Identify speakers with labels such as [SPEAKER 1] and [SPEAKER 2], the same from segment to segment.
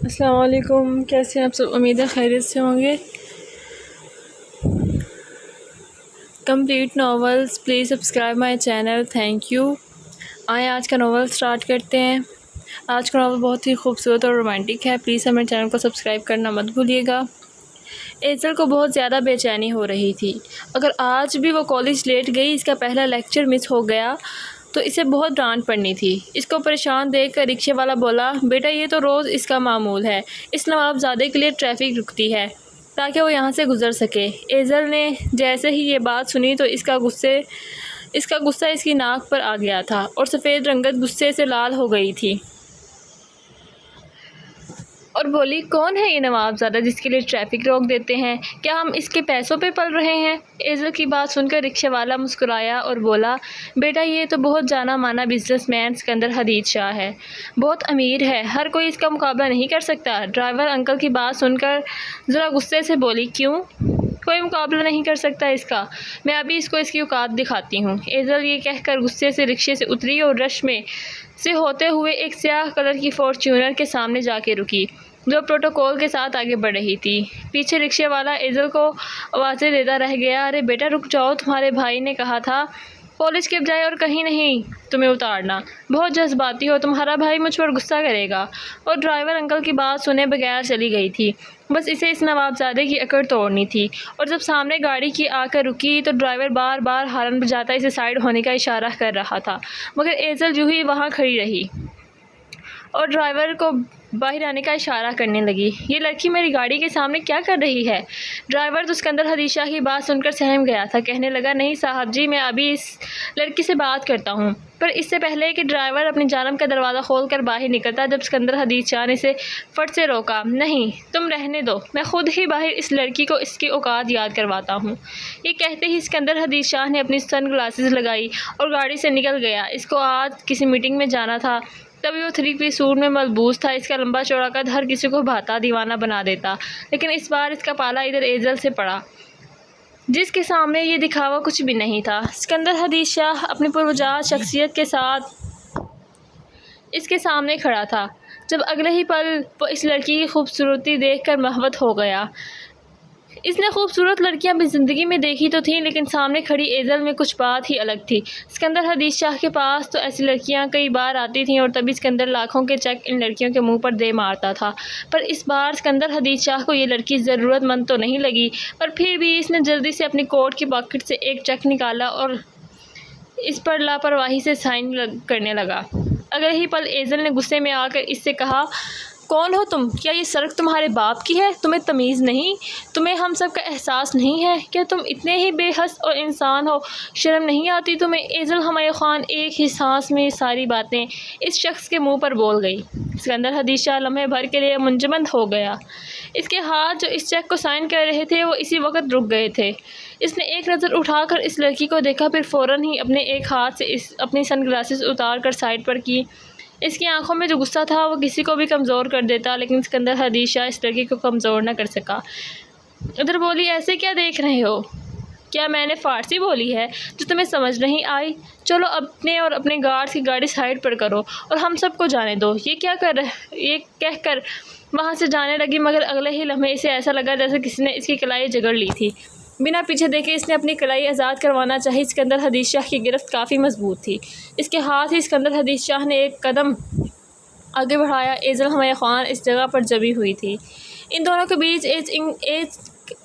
[SPEAKER 1] السلام علیکم، کیسے ہیں آپ سب؟ امید ہے خیریت سے ہوں گے۔ Complete novels please subscribe my channel, thank you. آئیں آج کا ناول سٹارٹ کرتے ہیں۔ آج کا ناول بہت ہی خوبصورت اور رومانٹک ہے، پلیز ہمارے چینل کو سبسکرائب کرنا مت بھولیے گا۔ ایزل کو بہت زیادہ بے چینی ہو رہی تھی۔ اگر آج بھی وہ کالج لیٹ گئی، اس کا پہلا لیکچر مس ہو گیا تو اسے بہت ڈانٹ پڑنی تھی۔ اس کو پریشان دیکھ کر رکشے والا بولا، بیٹا یہ تو روز اس کا معمول ہے، اس نوابزادے کے لیے ٹریفک رکتی ہے تاکہ وہ یہاں سے گزر سکے۔ ایزل نے جیسے ہی یہ بات سنی تو اس کا غصہ اس کی ناک پر آ گیا تھا اور سفید رنگت غصے سے لال ہو گئی تھی اور بولی، کون ہے یہ نوابزادہ جس کے لیے ٹریفک روک دیتے ہیں؟ کیا ہم اس کے پیسوں پہ پل رہے ہیں؟ ایزل کی بات سن کر رکشے والا مسکرایا اور بولا، بیٹا یہ تو بہت جانا مانا بزنس مین سکندر حدید شاہ ہے، بہت امیر ہے، ہر کوئی اس کا مقابلہ نہیں کر سکتا۔ ڈرائیور انکل کی بات سن کر ذرا غصے سے بولی، کیوں؟ کوئی مقابلہ نہیں کر سکتا اس کا، میں ابھی اس کو اس کی اوقات دکھاتی ہوں۔ ایزل یہ کہہ کر غصے سے رکشے سے اتری اور رش میں سے ہوتے ہوئے ایک سیاہ کلر کی فارچونر کے سامنے جا کے رکی جو پروٹوکول کے ساتھ آگے بڑھ رہی تھی۔ پیچھے رکشے والا ایزل کو آوازیں دیتا رہ گیا، ارے بیٹا رک جاؤ، تمہارے بھائی نے کہا تھا کالج کے بجائے اور کہیں نہیں تمہیں اتارنا، بہت جذباتی ہو، تمہارا بھائی مجھ پر غصہ کرے گا۔ اور ڈرائیور انکل کی بات سنے بغیر چلی گئی تھی، بس اسے اس نوابزادے کی اکڑ توڑنی تھی۔ اور جب سامنے گاڑی کی آ کر رکی تو ڈرائیور بار بار ہارن بجاتا اسے سائیڈ ہونے کا اشارہ کر رہا تھا، مگر ایزل جو ہی وہاں کھڑی رہی اور ڈرائیور کو باہر آنے کا اشارہ کرنے لگی۔ یہ لڑکی میری گاڑی کے سامنے کیا کر رہی ہے؟ ڈرائیور تو سکندر حدید شاہ کی بات سن کر سہم گیا تھا، کہنے لگا، نہیں صاحب جی، میں ابھی اس لڑکی سے بات کرتا ہوں۔ پر اس سے پہلے کہ ڈرائیور اپنی جانب کا دروازہ کھول کر باہر نکلتا، جب سکندر حدید شاہ نے اسے فٹ سے روکا، نہیں تم رہنے دو، میں خود ہی باہر اس لڑکی کو اس کی اوقات یاد کرواتا ہوں۔ یہ کہتے ہی سکندر حدید شاہ نے اپنی سن گلاسز لگائی اور گاڑی سے نکل گیا۔ اس کو آج کسی میٹنگ میں جانا تھا، تبھی وہ 3 پیس سوٹ میں ملبوس تھا۔ اس کا لمبا چوڑا قد ہر کسی کو بھاتا دیوانہ بنا دیتا، لیکن اس بار اس کا پالا ادھر ایزل سے پڑا جس کے سامنے یہ دکھاوا کچھ بھی نہیں تھا۔ سکندر حدید شاہ اپنی پرمجاز شخصیت کے ساتھ اس کے سامنے کھڑا تھا، جب اگلے ہی پل وہ اس لڑکی کی خوبصورتی دیکھ کر محوت ہو گیا۔ اس نے خوبصورت لڑکیاں بھی زندگی میں دیکھی تو تھیں، لیکن سامنے کھڑی ایزل میں کچھ بات ہی الگ تھی۔ سکندر حدید شاہ کے پاس تو ایسی لڑکیاں کئی بار آتی تھیں اور تبھی سکندر لاکھوں کے چیک ان لڑکیوں کے منہ پر دے مارتا تھا، پر اس بار سکندر حدید شاہ کو یہ لڑکی ضرورت مند تو نہیں لگی، پر پھر بھی اس نے جلدی سے اپنی کوٹ کی پاکٹ سے ایک چیک نکالا اور اس پر لاپرواہی سے سائن کرنے لگا۔ اگلے ہی پل ایزل نے غصے میں آ کر اس سے کہا، کون ہو تم؟ کیا یہ سڑک تمہارے باپ کی ہے؟ تمہیں تمیز نہیں؟ تمہیں ہم سب کا احساس نہیں ہے؟ کیا تم اتنے ہی بے حس اور انسان ہو؟ شرم نہیں آتی تمہیں؟ ایزل ہمایوں خان ایک ہی سانس میں ساری باتیں اس شخص کے منہ پر بول گئی۔ سکندر حدید شاہ لمحے بھر کے لیے منجمد ہو گیا۔ اس کے ہاتھ جو اس چیک کو سائن کر رہے تھے وہ اسی وقت رک گئے تھے۔ اس نے ایک نظر اٹھا کر اس لڑکی کو دیکھا، پھر فوراً ہی اپنے ایک ہاتھ سے اپنی سن گلاسز اتار کر سائڈ پر کی۔ اس کی آنکھوں میں جو غصہ تھا وہ کسی کو بھی کمزور کر دیتا، لیکن سکندر حدید شاہ اس لڑکی کو کمزور نہ کر سکا۔ ادھر بولی، ایسے کیا دیکھ رہے ہو؟ کیا میں نے فارسی بولی ہے جو تمہیں سمجھ نہیں آئی؟ چلو اپنے اور اپنے گارڈز کی گاڑی سائڈ پر کرو اور ہم سب کو جانے دو۔ یہ کہہ کر وہاں سے جانے لگی، مگر اگلے ہی لمحے اسے ایسا لگا جیسے کسی نے اس کی کلائی جگڑ لی تھی۔ بنا پیچھے دیکھے اس نے اپنی کلائی آزاد کروانا چاہی۔ سکندر حدید شاہ کی گرفت کافی مضبوط تھی، اس کے ہاتھ ہی سکندر حدید شاہ نے ایک قدم آگے بڑھایا۔ ایزل ہمایوں خان اس جگہ پر جمی ہوئی تھی، ان دونوں کے بیچ ایک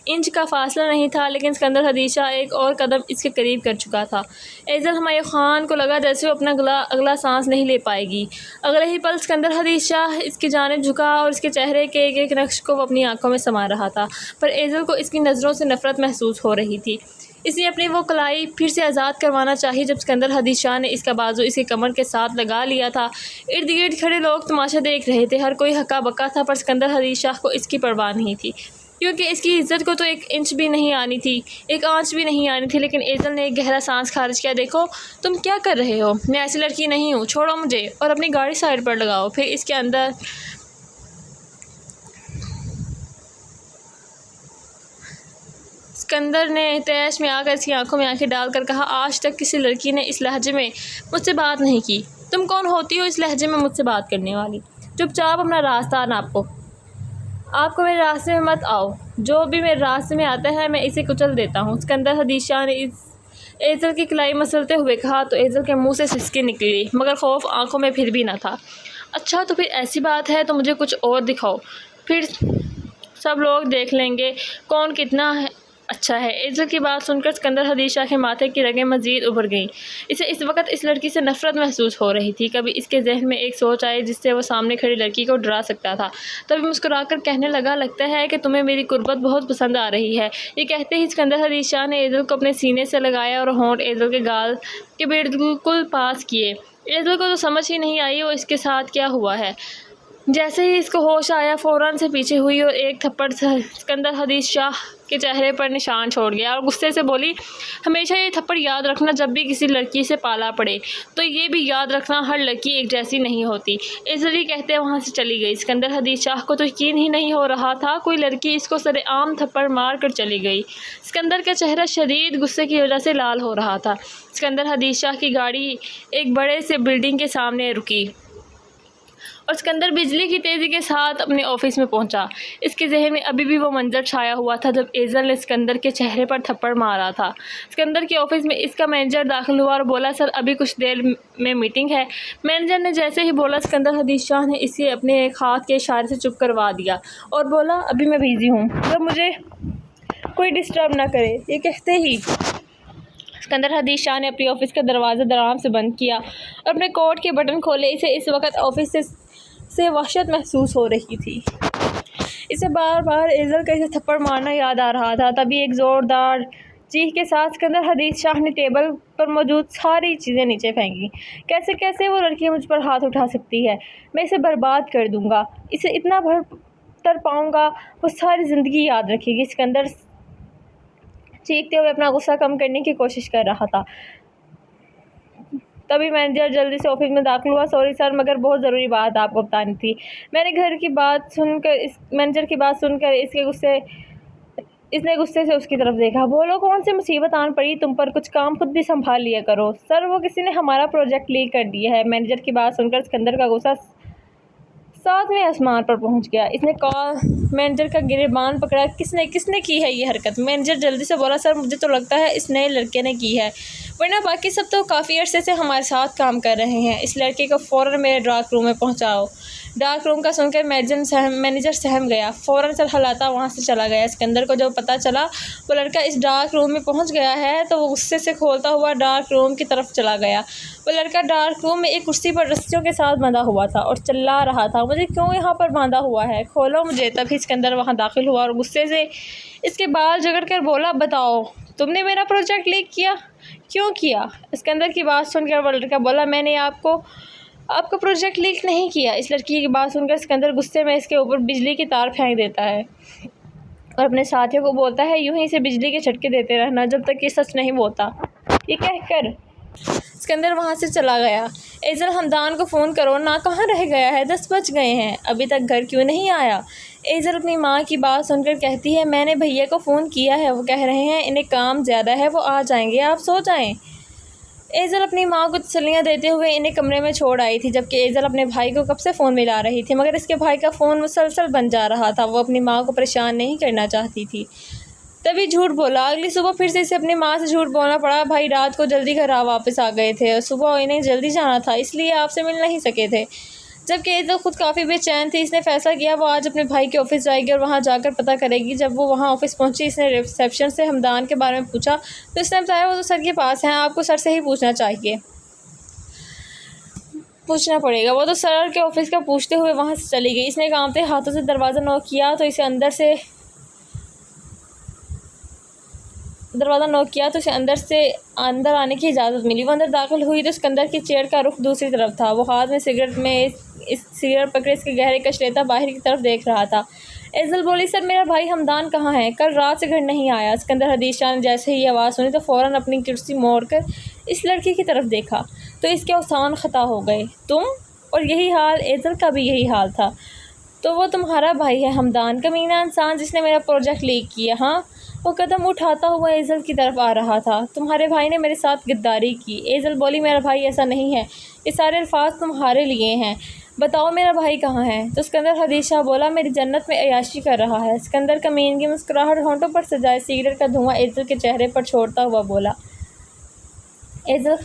[SPEAKER 1] انچ کا فاصلہ نہیں تھا، لیکن سکندر حدید شاہ ایک اور قدم اس کے قریب کر چکا تھا۔ ایزل ہمایوں خان کو لگا جیسے وہ اپنا اگلا سانس نہیں لے پائے گی۔ اگلے ہی پل سکندر حدید شاہ اس کی جانب جھکا اور اس کے چہرے کے ایک ایک نقش کو وہ اپنی آنکھوں میں سما رہا تھا، پر ایزل کو اس کی نظروں سے نفرت محسوس ہو رہی تھی۔ اس نے اپنی وہ کلائی پھر سے آزاد کروانا چاہی جب سکندر حدید شاہ نے اس کا بازو اس کی کمر کے ساتھ لگا لیا تھا۔ ارد گرد کھڑے لوگ تماشا دیکھ رہے تھے، ہر کوئی ہکا بکا تھا، پر سکندر حدید شاہ کو اس کی پرواہ نہیں تھی، کیونکہ اس کی عزت کو تو ایک آنچ بھی نہیں آنی تھی۔ لیکن ایزل نے ایک گہرا سانس خارج کیا، دیکھو تم کیا کر رہے ہو، میں ایسی لڑکی نہیں ہوں، چھوڑو مجھے اور اپنی گاڑی سائڈ پر لگاؤ۔ پھر اس کے اندر سکندر نے تیش میں آ کر اس کی آنکھوں میں آنکھیں ڈال کر کہا، آج تک کسی لڑکی نے اس لہجے میں مجھ سے بات نہیں کی، تم کون ہوتی ہو اس لہجے میں مجھ سے بات کرنے والی؟ چپ چاپ اپنا راستہ ناپو۔ آپ کو میرے راستے میں مت آؤ، جو بھی میرے راستے میں آتا ہے میں اسے کچل دیتا ہوں۔ اسکندر حدیث شاہ نے ایزل کی کلائی مسلتے ہوئے کہا تو ایزل کے منہ سے سسکی نکلی، مگر خوف آنکھوں میں پھر بھی نہ تھا۔ اچھا تو پھر ایسی بات ہے تو مجھے کچھ اور دکھاؤ، پھر سب لوگ دیکھ لیں گے کون کتنا اچھا ہے۔ ایزل کی بات سن کر اسکندر حدیث شاہ کے ماتھے کی رگیں مزید ابھر گئیں۔ اسے اس وقت اس لڑکی سے نفرت محسوس ہو رہی تھی۔ کبھی اس کے ذہن میں ایک سوچ آئی جس سے وہ سامنے کھڑی لڑکی کو ڈرا سکتا تھا۔ تبھی مسکرا کر کہنے لگا، لگتا ہے کہ تمہیں میری قربت بہت پسند آ رہی ہے۔ یہ کہتے ہی اسکندر حدیث شاہ نے ایزل کو اپنے سینے سے لگایا اور ہونٹ ایزل کے گال کے بالکل پاس کیے۔ ایزل کو تو سمجھ ہی نہیں آئی وہ اس کے ساتھ کیا ہوا ہے۔ جیسے ہی اس کو ہوش آیا فوراً سے پیچھے ہوئی اور ایک تھپڑ اسکندر حدیث شاہ کے چہرے پر نشان چھوڑ گیا اور غصے سے بولی، ہمیشہ یہ تھپڑ یاد رکھنا، جب بھی کسی لڑکی سے پالا پڑے تو یہ بھی یاد رکھنا ہر لڑکی ایک جیسی نہیں ہوتی۔ ایزل یہ کہتے وہاں سے چلی گئی۔ اسکندر حدیث شاہ کو تو یقین ہی نہیں ہو رہا تھا کوئی لڑکی اس کو سر عام تھپڑ مار کر چلی گئی۔ اسکندر کا چہرہ شدید غصے کی وجہ سے لال ہو رہا تھا۔ اسکندر حدیث شاہ کی گاڑی ایک بڑے سے بلڈنگ کے سامنے رکی اور اسکندر بجلی کی تیزی کے ساتھ اپنے آفس میں پہنچا۔ اس کے ذہن میں ابھی بھی وہ منظر چھایا ہوا تھا جب ایزل نے اسکندر کے چہرے پر تھپڑ مارا تھا۔ اسکندر کے آفس میں اس کا مینیجر داخل ہوا اور بولا، سر ابھی کچھ دیر میں میٹنگ ہے۔ مینیجر نے جیسے ہی بولا اسکندر حدیث شاہ نے اسے اپنے ایک ہاتھ کے اشارے سے چپ کروا دیا اور بولا، ابھی میں بزی ہوں، جب مجھے کوئی ڈسٹرب نہ کرے۔ یہ کہتے ہی اسکندر حدیث شاہ نے اپنے آفس کا دروازہ درام سے بند کیا اور اپنے کوٹ کے بٹن کھولے۔ اسے اس وقت آفس سے وحشت محسوس ہو رہی تھی۔ اسے بار بار ایزل کا اسے تھپڑ مارنا یاد آ رہا تھا۔ تبھی ایک زوردار چیخ کے ساتھ اسکندر حدیث شاہ نے ٹیبل پر موجود ساری چیزیں نیچے پھینکی۔ کیسے وہ لڑکی مجھ پر ہاتھ اٹھا سکتی ہے؟ میں اسے برباد کر دوں گا، اسے اتنا تر پاؤں گا وہ ساری زندگی یاد رکھے گی۔ اسکندر چیختے ہوئے اپنا غصہ کم کرنے کی کوشش کر رہا تھا۔ تبھی مینیجر جلدی سے آفس میں داخل ہوا۔ سوری سر، مگر بہت ضروری بات آپ کو بتانی تھی۔ مینیجر کی بات سن کر اس نے غصے سے اس کی طرف دیکھا۔ بولو، کون سی مصیبت آن پڑی تم پر؟ کچھ کام خود بھی سنبھال لیا کرو۔ سر، وہ کسی نے ہمارا پروجیکٹ لیک کر دیا ہے۔ مینیجر کی بات سن کر اسکندر کا غصہ 7ویں آسمان پر پہنچ گیا۔ اس نے مینیجر کا گریبان پکڑا۔ کس نے کی ہے یہ حرکت؟ مینیجر جلدی سے بولا، سر مجھے تو لگتا ہے اس نئے لڑکے نے کی ہے، ورنہ باقی سب تو کافی عرصے سے ہمارے ساتھ کام کر رہے ہیں۔ اس لڑکے کو فوراً میرے ڈارک روم میں پہنچاؤ۔ ڈارک روم کا سن کر مینیجر سہم گیا، فوراً سر ہلاتا وہاں سے چلا گیا۔ اسکندر کو جب پتہ چلا وہ لڑکا اس ڈارک روم میں پہنچ گیا ہے تو وہ غصے سے کھولتا ہوا ڈارک روم کی طرف چلا گیا۔ وہ لڑکا ڈارک روم میں ایک کرسی پر رسیوں کے ساتھ بندھا ہوا تھا اور چلا رہا تھا، مجھے کیوں یہاں پر باندھا ہوا ہے؟ کھولو مجھے۔ تبھی اسکندر وہاں داخل ہوا اور غصے سے اس کے بال جگڑ کر بولا، بتاؤ تم نے میرا پروجیکٹ لیک کیا؟ کیوں کیا؟ اسکندر کی بات سن کر وہ لڑکا بولا، میں نے آپ کا پروجیکٹ لیک نہیں کیا۔ اس لڑکی کی بات سن کر اسکندر غصے میں اس کے اوپر بجلی کی تار پھینک دیتا ہے اور اپنے ساتھیوں کو بولتا ہے، یوں ہی اسے بجلی کے جھٹکے دیتے رہنا جب تک یہ سچ نہیں بولتا۔ یہ کہہ کر اسکندر وہاں سے چلا گیا۔ ایزل، حمدان کو فون کرو نا، کہاں رہ گیا ہے؟ 10 بج گئے ہیں، ابھی تک گھر کیوں نہیں آیا؟ ایزل اپنی ماں کی بات سن کر کہتی ہے، میں نے بھیا کو فون کیا ہے، وہ کہہ رہے ہیں انہیں کام زیادہ ہے، وہ آ جائیں گے، آپ سو جائیں۔ ایزل اپنی ماں کو تسلیاں دیتے ہوئے انہیں کمرے میں چھوڑ آئی تھی، جبکہ ایزل اپنے بھائی کو کب سے فون ملا رہی تھی، مگر اس کے بھائی کا فون مسلسل بند جا رہا تھا۔ وہ اپنی ماں کو پریشان نہیں کرنا چاہتی تھی، تبھی جھوٹ بولا۔ اگلی صبح پھر سے اسے اپنی ماں سے جھوٹ بولنا پڑا، بھائی رات کو جلدی گھر واپس آ گئے تھے اور صبح انہیں جلدی جانا تھا، اس لیے آپ سے مل نہیں سکے تھے۔ جبکہ ایزل خود کافی بے چین تھی، اس نے فیصلہ کیا وہ آج اپنے بھائی کے آفس جائے گی اور وہاں جا کر پتہ کرے گی۔ جب وہ وہاں آفس پہنچی، اس نے ریسیپشن سے حمدان کے بارے میں پوچھا تو اس نے بتایا وہ تو سر کے پاس ہیں، آپ کو سر سے ہی پوچھنا پڑے گا۔ وہ تو سر کے آفس کا پوچھتے ہوئے وہاں سے چلی گئی۔ اس نے کانپتے ہاتھوں سے دروازہ نوک کیا تو اسے اندر سے اندر آنے کی اجازت ملی۔ وہ اندر داخل ہوئی تو اسکندر کی چیئر کا رخ دوسری طرف تھا۔ وہ ہاتھ میں سگریٹ پکڑے اس کے گہرے کش لیتا باہر کی طرف دیکھ رہا تھا۔ ایزل بولی، سر میرا بھائی حمدان کہاں ہے؟ کل رات سے گھر نہیں آیا۔ اسکندر حدیث شاہ نے جیسے ہی یہ آواز سنی تو فوراً اپنی کرسی موڑ کر اس لڑکی کی طرف دیکھا تو اس کے اوسان خطا ہو گئے۔ تم؟ اور یہی حال ایزل کا بھی یہی حال تھا۔ تو وہ تمہارا بھائی ہے حمدان، کمینہ انسان جس نے میرا پروجیکٹ لیک کیا؟ ہاں۔ وہ قدم اٹھاتا ہوا ایزل کی طرف آ رہا تھا۔ تمہارے بھائی نے میرے ساتھ غداری کی۔ ایزل بولی، میرا بھائی ایسا نہیں ہے، یہ سارے الفاظ تمہارے لیے ہیں۔ بتاؤ میرا بھائی کہاں ہے؟ تو اسکندر حدیث شاہ بولا میری جنت میں عیاشی کر رہا ہے۔ اسکندر کمین کی مسکراہٹ ہونٹوں پر سجائے سگریٹ کا دھواں ایزل کے چہرے پر چھوڑتا ہوا بولا۔ ایزل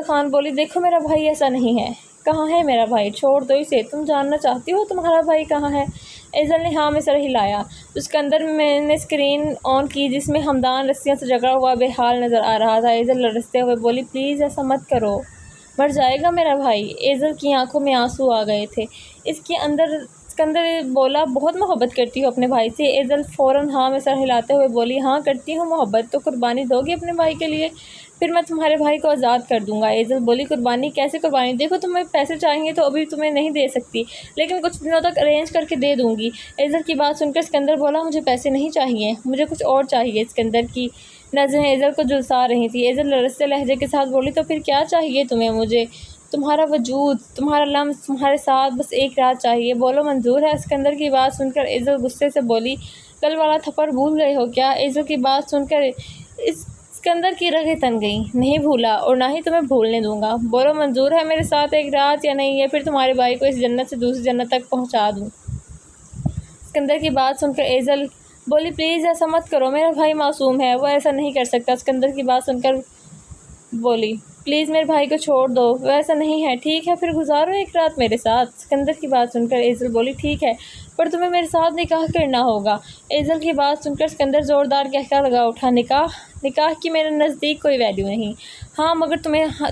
[SPEAKER 1] خان بولی دیکھو میرا بھائی ایسا نہیں ہے۔ کہاں ہے میرا بھائی؟ چھوڑ دو اسے، تم جاننا چاہتی ہو تمہارا بھائی کہاں ہے؟ ایزل نے ہاں میں سر ہلایا۔ تو اسکندر نے اسکرین آن کی جس میں ہمدان رسیوں سے جکڑا ہوا بے حال نظر آ رہا تھا۔ ایزل لرزتے ہوئے بولی پلیز ایسا مت کرو، مر جائے گا میرا بھائی۔ ایزل کی آنکھوں میں آنسو آ گئے تھے۔ اس کے اندر اسکندر بولا بہت محبت کرتی ہو اپنے بھائی سے؟ ایزل فوراً ہاں میں سر ہلاتے ہوئے بولی ہاں کرتی ہوں محبت۔ تو قربانی دو گی اپنے بھائی کے لیے؟ پھر میں تمہارے بھائی کو آزاد کر دوں گا۔ ایزل بولی قربانی؟ کیسے قربانی؟ دیکھو تمہیں پیسے چاہیے تو ابھی تمہیں نہیں دے سکتی، لیکن کچھ دنوں تک ارینج کر کے دے دوں گی۔ ایزل کی بات سن کر اسکندر بولا مجھے پیسے نہیں چاہیے، مجھے کچھ اور چاہیے۔ اسکندر کی نظریں ایزل کو جھلسا رہی تھیں۔ ایزل لرزتے لہجے کے ساتھ بولی تو پھر کیا چاہیے تمہیں؟ مجھے تمہارا وجود، تمہارا لمس، تمہارے ساتھ بس ایک رات چاہیے۔ بولو منظور ہے؟ اسکندر کی بات سن کر ایزل غصے سے بولی کل والا تھپڑ بھول گئے ہو کیا؟ ایزل کی بات سن کر اسکندر کی رگیں تن گئیں۔ نہیں بھولا اور نہ ہی تمہیں بھولنے دوں گا۔ بولو منظور ہے میرے ساتھ ایک رات یا نہیں، یا پھر تمہارے بھائی کو اس جنت سے دوسری جنت تک پہنچا دوں۔ اسکندر کی بات سن کر ایزل بولی پلیز ایسا مت کرو، میرا بھائی معصوم ہے، وہ ایسا نہیں کر سکتا۔ اسکندر کی بات سن کر بولی پلیز میرے بھائی کو چھوڑ دو، وہ ایسا نہیں ہے۔ ٹھیک ہے پھر گزارو ایک رات میرے ساتھ۔ اسکندر کی بات سن کر ایزل بولی ٹھیک ہے پر تمہیں میرے ساتھ نکاح کرنا ہوگا۔ ایزل کی بات سن کر اسکندر زوردار قہقہہ لگا اٹھا نکاح کی میرے نزدیک کوئی ویلیو نہیں۔ ہاں مگر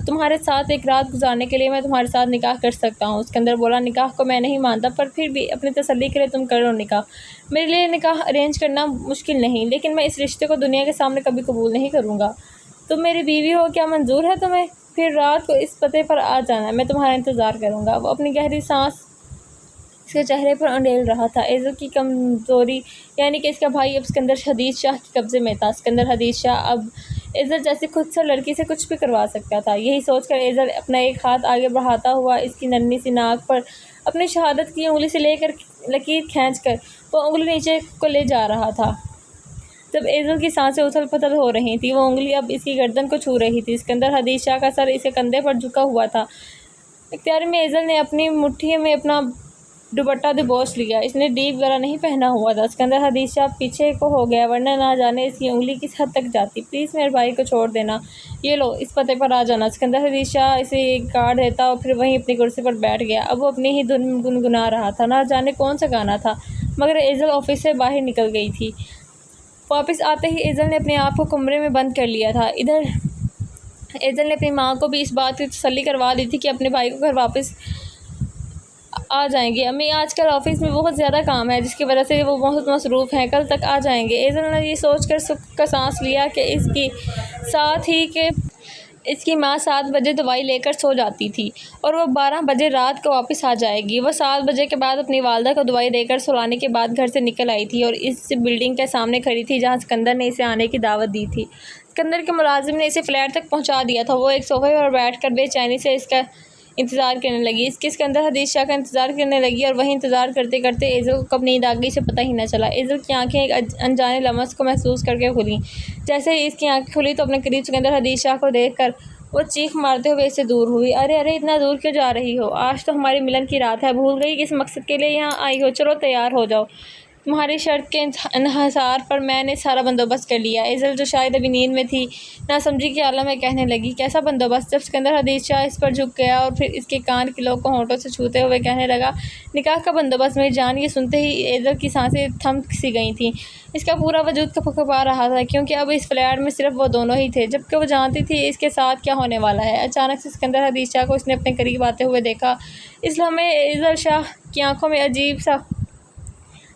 [SPEAKER 1] تمہارے ساتھ ایک رات گزارنے کے لیے میں تمہارے ساتھ نکاح کر سکتا ہوں۔ اسکندر بولا نکاح کو میں نہیں مانتا، پر پھر بھی اپنی تسلی کے لیے تم کرو نکاح۔ میرے لیے نکاح ارینج کرنا مشکل نہیں، لیکن میں اس رشتے کو دنیا کے سامنے کبھی قبول نہیں کروں گا۔ تم میری بیوی ہو، کیا منظور ہے تمہیں؟ پھر رات کو اس پتے پر آ جانا، میں تمہارا انتظار کروں گا۔ وہ اپنی گہری سانس اس کے چہرے پر انڈیل رہا تھا۔ ایزل کی کمزوری یعنی کہ اس کا بھائی اب اسکندر حدیث شاہ کے قبضے میں تھا۔ اسکندر حدیث شاہ اب ایزل جیسی خودسر لڑکی سے کچھ بھی کروا سکتا تھا۔ یہی سوچ کر ایزل اپنا ایک ہاتھ آگے بڑھاتا ہوا اس کی نرمی سی ناک پر اپنی شہادت کی انگلی سے لے کر لکیر کھینچ کر وہ انگلی نیچے کو لے جا رہا تھا۔ جب ایزل کی سانسیں اتھل پتھل ہو رہی تھیں، وہ انگلی اب اس کی گردن کو چھو رہی تھی۔ اسکندر حدیث شاہ کا سر اس کے کندھے پر جھکا ہوا تھا۔ اختیار میں ایزل نے اپنی مٹھی میں اپنا دوپٹہ دبوچ لیا۔ اس نے ڈیپ گلا نہیں پہنا ہوا تھا۔ اسکندر حدیث شاہ پیچھے کو ہو گیا، ورنہ نہ جانے اس کی انگلی کس حد تک جاتی۔ پلیز میرے بھائی کو چھوڑ دینا، یہ لو اس پتے پر آ جانا۔ اسکندر حدیث شاہ اسے کاٹ دیتا اور پھر وہیں اپنی کرسی پر بیٹھ گیا۔ اب وہ اپنی ہی دھن گنگنا رہا تھا، نہ جانے کون سا گانا تھا، مگر ایزل آفس سے باہر نکل گئی تھی۔ واپس آتے ہی ایزل نے اپنے آپ کو کمرے میں بند کر لیا تھا۔ ادھر ایزل نے اپنی ماں کو بھی اس بات کی تسلی کروا دی تھی کہ اپنے بھائی کو گھر واپس آ جائیں گے۔ امی آج کل آفس میں بہت زیادہ کام ہے جس کی وجہ سے وہ بہت مصروف ہیں، کل تک آ جائیں گے۔ ایزل نے یہ سوچ کر سکھ کا سانس لیا کہ اس کی ماں 7 بجے دوائی لے کر سو جاتی تھی اور وہ 12 بجے رات کو واپس آ جائے گی۔ وہ 7 بجے کے بعد اپنی والدہ کو دوائی دے کر سلانے کے بعد گھر سے نکل آئی تھی اور اس بلڈنگ کے سامنے کھڑی تھی جہاں اسکندر نے اسے آنے کی دعوت دی تھی۔ اسکندر کے ملازم نے اسے فلیٹ تک پہنچا دیا تھا۔ وہ ایک صوفے پر بیٹھ کر بے چینی سے اس کا انتظار کرنے لگی۔ اس کے اسکندر حدیث شاہ کا انتظار کرنے لگی اور وہیں انتظار کرتے کرتے ایزل کو کب نیند آ گئی اسے پتہ ہی نہ چلا۔ ایزل کی آنکھیں ایک انجانے لمس کو محسوس کر کے کھلیں۔ جیسے ہی اس کی آنکھیں کھلی تو اپنے قریب اسکندر حدیث شاہ کو دیکھ کر وہ چیخ مارتے ہوئے اس سے دور ہوئی۔ ارے اتنا دور کیوں جا رہی ہو؟ آج تو ہماری ملن کی رات ہے، بھول گئی کس مقصد کے لیے یہاں آئی ہو؟ چلو تیار ہو جاؤ، تمہاری شرط کے انحصار پر میں نے سارا بندوبست کر لیا۔ ایزل جو شاید ابھی نیند میں تھی نہ سمجھی کے عالم میں کہنے لگی کیسا بندوبست؟ جب اسکندر حدیث شاہ اس پر جھک گیا اور پھر اس کے کان کی لوگ کو ہونٹوں سے چھوتے ہوئے کہنے لگا نکاح کا بندوبست میری جان۔ یہ سنتے ہی ایزل کی سانسیں تھم سی گئی تھیں۔ اس کا پورا وجود کپکپا رہا تھا کیونکہ اب اس فلیٹ میں صرف وہ دونوں ہی تھے، جبکہ وہ جانتی تھی اس کے ساتھ کیا ہونے والا ہے۔ اچانک سے اسکندر حدیث شاہ کو اس نے اپنے قریب آتے ہوئے دیکھا۔ اس لمحے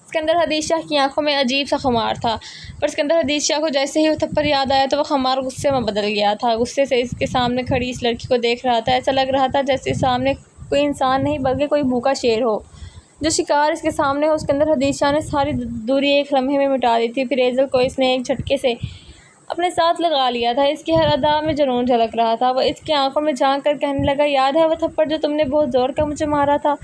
[SPEAKER 1] اسکندر حدیث شاہ کی آنکھوں میں عجیب سا خمار تھا، پر اسکندر حدیث شاہ کو جیسے ہی وہ تھپڑ یاد آیا تو وہ خمار غصے میں بدل گیا تھا۔ غصے سے اس کے سامنے کھڑی اس لڑکی کو دیکھ رہا تھا۔ ایسا لگ رہا تھا جیسے سامنے کوئی انسان نہیں بلکہ کوئی بھوکا شیر ہو جو شکار اس کے سامنے ہو۔ اسکندر حدیث شاہ نے ساری دوری ایک لمحے میں مٹا دی تھی۔ پھر ایزل کو اس نے ایک جھٹکے سے اپنے ساتھ لگا لیا تھا۔ اس کی ہر ادا میں جنون جھلک رہا تھا۔ وہ اس کی آنکھوں میں جھانک کر کہنے لگا یاد ہے وہ تھپڑ جو تم نے بہت زور کا مجھے مارا تھا؟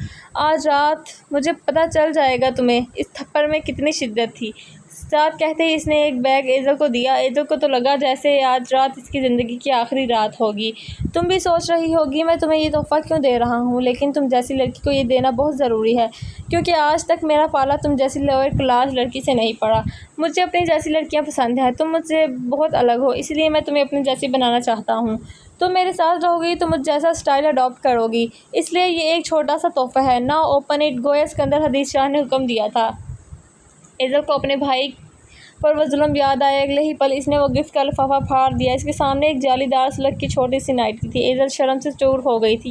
[SPEAKER 1] آج رات مجھے پتہ چل جائے گا تمہیں اس تھپڑ میں کتنی شدت تھی۔ ساتھ کہتے ہی اس نے ایک بیگ ایزل کو دیا۔ ایزل کو تو لگا جیسے آج رات اس کی زندگی کی آخری رات ہوگی۔ تم بھی سوچ رہی ہوگی میں تمہیں یہ تحفہ کیوں دے رہا ہوں، لیکن تم جیسی لڑکی کو یہ دینا بہت ضروری ہے، کیونکہ آج تک میرا پالا تم جیسی لوئر کلاس لڑکی سے نہیں پڑا۔ مجھے اپنی جیسی لڑکیاں پسند ہیں، تم مجھ سے بہت الگ ہو، اس لیے میں تمہیں اپنی جیسی بنانا چاہتا ہوں۔ تم میرے ساتھ رہو گی تو مجھ جیسا اسٹائل اڈاپٹ کرو گی، اس لیے یہ ایک چھوٹا سا تحفہ ہے۔ نا اوپن اٹ، گویا اسکندر حدیث شاہ نے حکم دیا تھا۔ ایزل کو اپنے بھائی پر وہ ظلم یاد آئے۔ اگلے ہی پل اس نے وہ گفٹ کا لفافہ پھاڑ دیا۔ اس کے سامنے ایک جالی دار سلک کی چھوٹی سی نائٹی تھی۔ ایزل شرم سے چور ہو گئی تھی۔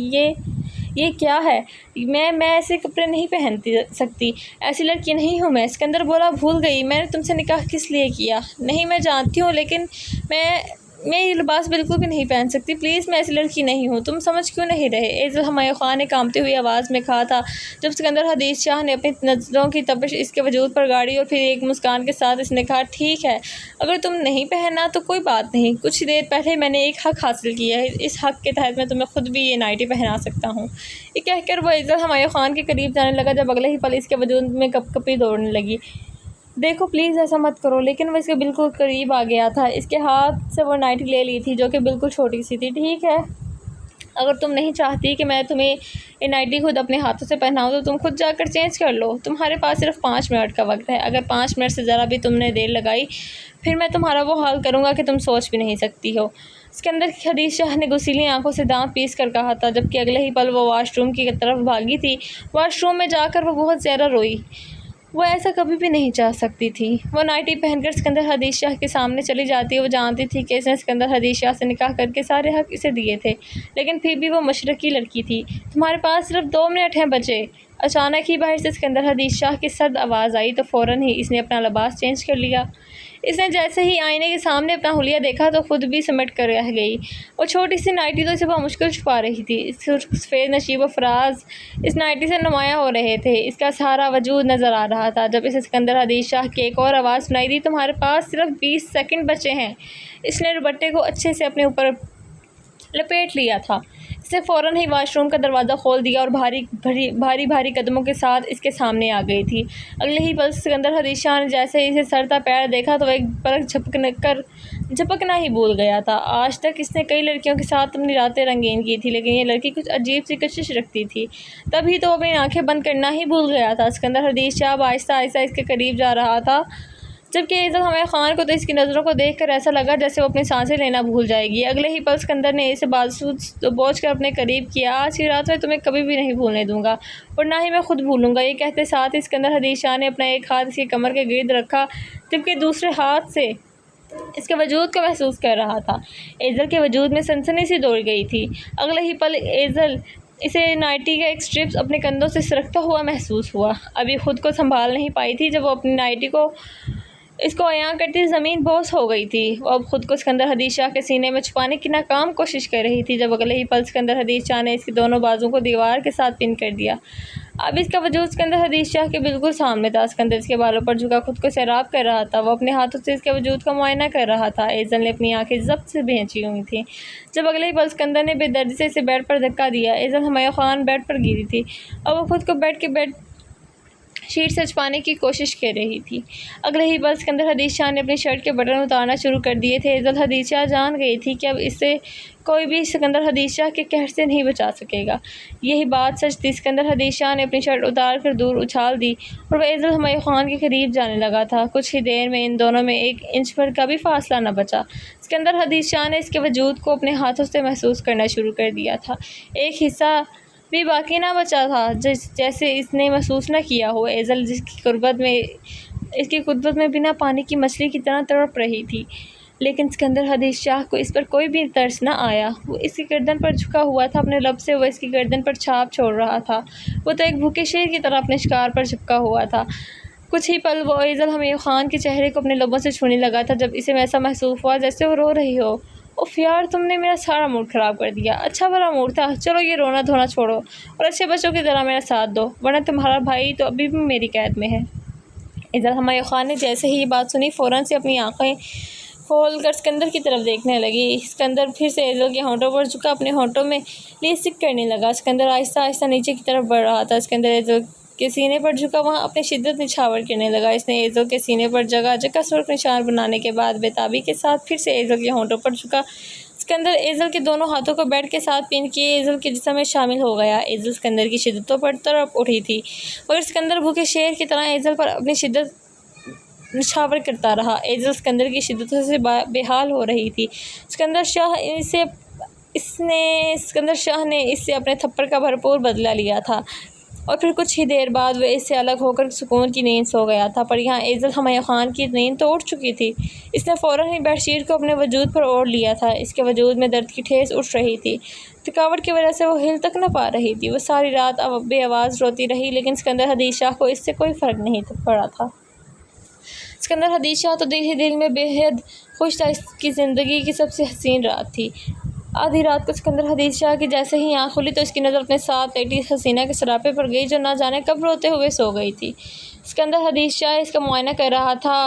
[SPEAKER 1] یہ کیا ہے؟ میں ایسے کپڑے نہیں پہن سکتی، ایسی لڑکی نہیں ہوں میں۔ اسکندر بولا، بھول گئی میں نے تم سے نکاح کس لیے کیا؟ نہیں میں جانتی ہوں، لیکن میں یہ لباس بالکل بھی نہیں پہن سکتی، پلیز میں ایسی لڑکی نہیں ہوں۔ تم سمجھ کیوں نہیں رہے؟ ایزل ہمایوں خان نے کانپتی ہوئی آواز میں کہا تھا جب سکندر حدیث شاہ نے اپنی نظروں کی تپش اس کے وجود پر گاڑی، اور پھر ایک مسکان کے ساتھ اس نے کہا، ٹھیک ہے اگر تم نہیں پہننا تو کوئی بات نہیں، کچھ دیر پہلے میں نے ایک حق حاصل کیا ہے، اس حق کے تحت میں تمہیں خود بھی یہ نائٹی پہنا سکتا ہوں۔ یہ کہہ کر وہ ایزل ہمایوں خان کے قریب جانے لگا جب اگلے ہی پل اس کے وجود میں کپ کپی دوڑنے لگی۔ دیکھو پلیز ایسا مت کرو، لیکن وہ اس کے بالکل قریب آ گیا تھا۔ اس کے ہاتھ سے وہ نائٹی لے لی تھی جو کہ بالکل چھوٹی سی تھی۔ ٹھیک ہے اگر تم نہیں چاہتی کہ میں تمہیں یہ نائٹی خود اپنے ہاتھوں سے پہناؤں تو تم خود جا کر چینج کر لو، تمہارے پاس صرف 5 منٹ کا وقت ہے، اگر 5 منٹ سے ذرا بھی تم نے دیر لگائی پھر میں تمہارا وہ حال کروں گا کہ تم سوچ بھی نہیں سکتی ہو۔ اسکندر حدیث شاہ نے گسیلی آنکھوں سے دانت پیس کر کہا تھا، جبکہ اگلے ہی پل وہ واش روم کی طرف بھاگی تھی۔ واش روم میں جا کر وہ بہت زیادہ روئی، وہ ایسا کبھی بھی نہیں چاہ سکتی تھی۔ وہ نائٹی پہن کر سکندر حدیث شاہ کے سامنے چلی جاتی۔ وہ جانتی تھی کہ اس نے سکندر حدیث شاہ سے نکاح کر کے سارے حق اسے دیے تھے، لیکن پھر بھی وہ مشرقی لڑکی تھی۔ تمہارے پاس صرف 2 منٹ ہیں بچے۔ اچانک ہی باہر سے سکندر حدیث شاہ کی سرد آواز آئی تو فوراً ہی اس نے اپنا لباس چینج کر لیا۔ اس نے جیسے ہی آئینے کے سامنے اپنا حلیہ دیکھا تو خود بھی سمٹ کر رہ گئی۔ وہ چھوٹی سی نائٹی تو اسے بمشکل چھپا رہی تھی، سفید نشیب و فراز اس نائٹی سے نمایاں ہو رہے تھے، اس کا سارا وجود نظر آ رہا تھا۔ جب اسے سکندر حدیث شاہ کی ایک اور آواز سنائی دی، تمہارے پاس صرف 20 سیکنڈ بچے ہیں۔ اس نے دوپٹے کو اچھے سے اپنے اوپر لپیٹ لیا تھا۔ اس نے فوراً ہی واش روم کا دروازہ کھول دیا اور بھاری قدموں کے ساتھ اس کے سامنے آ گئی تھی۔ اگلے ہی پل سکندر حدیث شاہ نے جیسے ہی اسے سر تا پیر دیکھا تو ایک پلک جھپکنا ہی بھول گیا تھا۔ آج تک اس نے کئی لڑکیوں کے ساتھ اپنی راتیں رنگین کی تھی، لیکن یہ لڑکی کچھ عجیب سی کشش رکھتی تھی۔ تبھی تو وہ اپنی آنکھیں بند کرنا ہی بھول گیا تھا۔ سکندر حدیث شاہ آہستہ آہستہ اس کے قریب جا رہا تھا، جبکہ ایزل ہمایوں خان کو تو اس کی نظروں کو دیکھ کر ایسا لگا جیسے وہ اپنی سانسیں لینا بھول جائے گی۔ اگلے ہی پل سکندر نے اسے بازو بوجھ کر اپنے قریب کیا۔ آج کی رات میں تمہیں کبھی بھی نہیں بھولنے دوں گا، اور نہ ہی میں خود بھولوں گا۔ یہ کہتے ساتھ ہی سکندر حدیث شاہ نے اپنا ایک ہاتھ اس کی کمر کے گرد رکھا، جبکہ دوسرے ہاتھ سے اس کے وجود کو محسوس کر رہا تھا۔ ایزل کے وجود میں سنسنی سی دوڑ گئی تھی۔ اگلے ہی پل ایزل اسے نائٹی کا ایک اسٹرپ اپنے کندھوں سے سرکتا ہوا محسوس ہوا۔ ابھی خود کو سنبھال نہیں پائی تھی جب وہ اپنی نائٹی کو اس کو عیاں کرتی زمین بوس ہو گئی تھی۔ وہ اب خود کو سکندر حدیث شاہ کے سینے میں چھپانے کی ناکام کوشش کر رہی تھی جب اگلے ہی پل سکندر حدیث شاہ نے اس کے دونوں بازوؤں کو دیوار کے ساتھ پن کر دیا۔ اب اس کا وجود سکندر حدیث شاہ کے بالکل سامنے تھا۔ سکندر اس کے بالوں پر جھکا خود کو سیراب کر رہا تھا۔ وہ اپنے ہاتھوں سے اس کے وجود کا معائنہ کر رہا تھا۔ ایزل نے اپنی آنکھیں ضبط سے بھینچی ہوئی تھیں جب اگلے ہی پل سکندر نے بے دردی سے اسے بیڈ پر دھکا دیا۔ ایزل ہمایوں خان بیڈ پر گری تھی اور وہ خود کو بیڈ شیٹ سے چھپانے کی کوشش کر رہی تھی۔ اگلے ہی پل سکندر حدیث شاہ نے اپنی شرٹ کے بٹن اتارنا شروع کر دیے تھے۔ ایزل حدیث شاہ جان گئی تھی کہ اب اسے کوئی بھی سکندر حدیث شاہ کے قہر سے نہیں بچا سکے گا۔ یہی بات سچ تھی۔ سکندر حدیث شاہ نے اپنی شرٹ اتار کر دور اچھال دی اور وہ ایزل ہمایوں خان کے قریب جانے لگا تھا۔ کچھ ہی دیر میں ان دونوں میں 1 انچ بھر کا بھی فاصلہ نہ بچا۔ سکندر حدیث شاہ نے اس کے وجود کو اپنے ہاتھوں سے محسوس کرنا شروع کر دیا تھا۔ ایک حصہ بھی باقی نہ بچا تھا جیسے اس نے محسوس نہ کیا ہو۔ ایزل اس کی قربت میں بنا پانی کی مچھلی کی طرح تڑپ رہی تھی، لیکن سکندر حدیث شاہ کو اس پر کوئی بھی ترس نہ آیا۔ وہ اس کی گردن پر جھکا ہوا تھا، اپنے لب سے وہ اس کی گردن پر چھاپ چھوڑ رہا تھا۔ وہ تو ایک بھوکے شیر کی طرح اپنے شکار پر چپکا ہوا تھا۔ کچھ ہی پل وہ ایزل ہمایوں خان کے چہرے کو اپنے لبوں سے چھونے لگا تھا جب اسے ایسا محسوس ہوا جیسے وہ رو رہی ہو۔ اف یار، تم نے میرا سارا موڈ خراب کر دیا۔ اچھا بھلا موڈ تھا، چلو یہ رونا دھونا چھوڑو اور اچھے بچوں کی طرح میرا ساتھ دو، ورنہ تمہارا بھائی تو ابھی بھی میری قید میں ہے۔ ایزل ہمایوں خان نے جیسے ہی یہ بات سنی فوراً سے اپنی آنکھیں کھول کر سکندر کی طرف دیکھنے لگی۔ سکندر پھر سے ایزل کے ہونٹوں پر جھکا اپنے ہونٹوں میں لپسٹک کرنے لگا۔ سکندر آہستہ آہستہ نیچے کی طرف بڑھ رہا تھا۔ سکندر ایزل کے سینے پر جھکا وہاں اپنی شدت نچھاور کرنے لگا۔ اس نے ایزل کے سینے پر جگہ جگہ سرخ نشان بنانے کے بعد بےتابی کے ساتھ پھر سے ایزل کے ہونٹوں پر جھکا۔ اسکندر ایزل کے دونوں ہاتھوں کو بیٹ کے ساتھ پین کیے ایزل کے جسم میں شامل ہو گیا۔ ایزل اسکندر کی شدتوں پر تڑپ اٹھی تھی، مگر اسکندر بھوکے شیر کی طرح ایزل پر اپنی شدت نچھاور کرتا رہا۔ ایزل اسکندر کی شدتوں سے بے حال ہو رہی تھی۔ اسکندر شاہ نے اس سے اپنے تھپڑ کا بھرپور بدلہ لیا تھا اور پھر کچھ ہی دیر بعد وہ اس سے الگ ہو کر سکون کی نیند سو گیا تھا، پر یہاں ایزل ہمایوں خان کی نیند تو اٹھ چکی تھی۔ اس نے فوراً ہی بیڈ شیٹ کو اپنے وجود پر اوڑھ لیا تھا۔ اس کے وجود میں درد کی ٹھیس اٹھ رہی تھی، تھکاوٹ کی وجہ سے وہ ہل تک نہ پا رہی تھی۔ وہ ساری رات بے آواز روتی رہی، لیکن اسکندر حدیث شاہ کو اس سے کوئی فرق نہیں پڑا تھا۔ اسکندر حدیث شاہ تو دل ہی دل میں بے حد خوش تھا۔ اس کی زندگی کی سب سے حسین رات تھی۔ آدھی رات کو اسکندر حدیث شاہ کی جیسے ہی آنکھ کھلی تو اس کی نظر اپنے ساتھ لیٹی حسینہ کے سراپے پر گئی، جو نہ جانے کب روتے ہوئے سو گئی تھی۔ اسکندر حدیث شاہ اس کا معائنہ کر رہا تھا۔